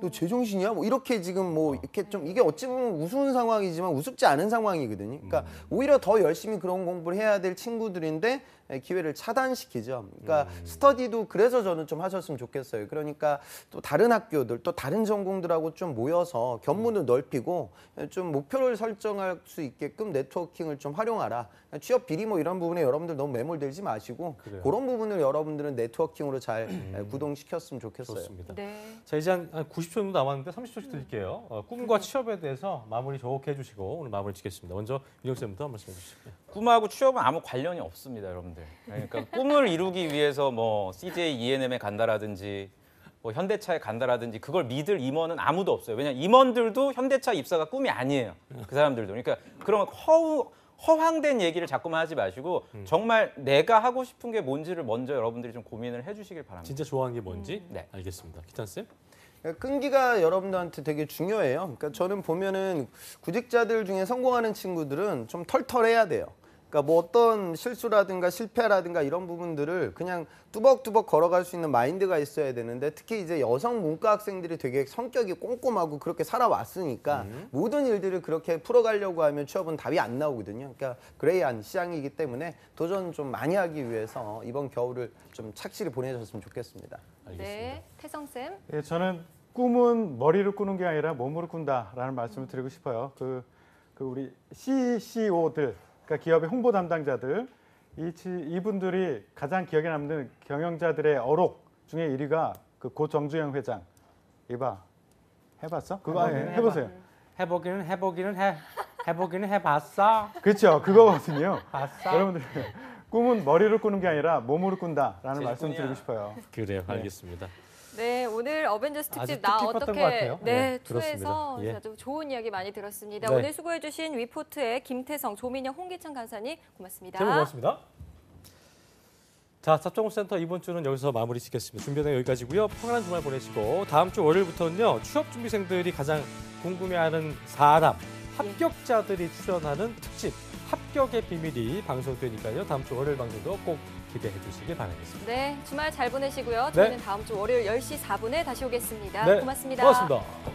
너 제정신이야? 뭐 이렇게 지금 뭐 이렇게 좀 이게 어찌 보면 우스운 상황이지만 우습지 않은 상황이거든요. 그러니까 오히려 더 열심히 그런 공부를 해야 될 친구들인데 기회를 차단시키죠. 그러니까 스터디도 그래서 저는 좀 하셨으면 좋겠어요. 그러니까 또 다른 학교들, 또 다른 전공들하고 좀 모여서 견문을 넓히고 좀 목표를 설정할 수 있게끔 네트워킹을 좀 활용하라. 취업 비리 뭐 이런 부분에 여러분들 너무 매몰되지 마시고 그래요. 그런 부분을 여러분들은 네트워킹으로 잘 구동시켰으면 좋겠어요. 좋습니다. 네. 자, 이제 한 90초 정도 남았는데 30초씩 드릴게요. 꿈과 취업에 대해서 마무리 좋게 해주시고 오늘 마무리 짓겠습니다. 먼저 윤영 쌤부터 말씀해 주시죠. 꿈하고 취업은 아무 관련이 없습니다, 여러분들. 그러니까 꿈을 이루기 위해서 뭐 CJ ENM에 간다라든지 뭐 현대차에 간다라든지 그걸 믿을 임원은 아무도 없어요. 왜냐 임원들도 현대차 입사가 꿈이 아니에요. 그 사람들도. 그러니까 그런 허황된 얘기를 자꾸만 하지 마시고 정말 내가 하고 싶은 게 뭔지를 먼저 여러분들이 좀 고민을 해주시길 바랍니다. 진짜 좋아하는 게 뭔지 네. 알겠습니다. 기찬 쌤. 끈기가 여러분들한테 되게 중요해요. 그러니까 저는 보면은 구직자들 중에 성공하는 친구들은 좀 털털해야 돼요. 그러니까 뭐 어떤 실수라든가 실패라든가 이런 부분들을 그냥 뚜벅뚜벅 걸어갈 수 있는 마인드가 있어야 되는데, 특히 이제 여성 문과 학생들이 되게 성격이 꼼꼼하고 그렇게 살아왔으니까 모든 일들을 그렇게 풀어가려고 하면 취업은 답이 안 나오거든요. 그러니까 그레이한 시장이기 때문에 도전 좀 많이 하기 위해서 이번 겨울을 좀 착실히 보내셨으면 좋겠습니다. 알겠습니다. 네. 태성 쌤. 예, 저는 꿈은 머리를 꾸는 게 아니라 몸으로 꾼다라는 말씀을 드리고 싶어요. 그 우리 CCO들, 그러니까 기업의 홍보 담당자들, 이분들이 가장 기억에 남는 경영자들의 어록 중에 1위가 그 고 정주영 회장. 이봐, 해봤어? 그거 해보세요. 해보기는 해봤어. 그렇죠, 그거거든요. 봤어. 여러분들 꿈은 머리를 꾸는 게 아니라 몸으로 꾼다라는 제일 말씀을 꿈이야. 드리고 싶어요. 그래요, 알겠습니다. 네, 오늘 어벤져스 아주 특집 나 뜻깊었던 것 어떻게 같아요. 네, 투에서 그렇습니다. 예. 아주 좋은 이야기 많이 들었습니다. 네. 오늘 수고해주신 위포트의 김태성, 조민영, 홍기찬 간사님 고맙습니다. 제목 고맙습니다. 자, 잡정호센터 이번 주는 여기서 마무리 짓겠습니다. 준비는 여기까지고요. 평안한 주말 보내시고 다음 주 월요일부터는요. 취업 준비생들이 가장 궁금해하는 사람, 합격자들이 출연하는 특집 합격의 비밀이 방송되니까요. 다음 주 월요일 방송도 꼭 기대해 주시길 바라겠습니다. 네, 주말 잘 보내시고요. 네. 저희는 다음 주 월요일 10시 4분에 다시 오겠습니다. 네, 고맙습니다. 고맙습니다.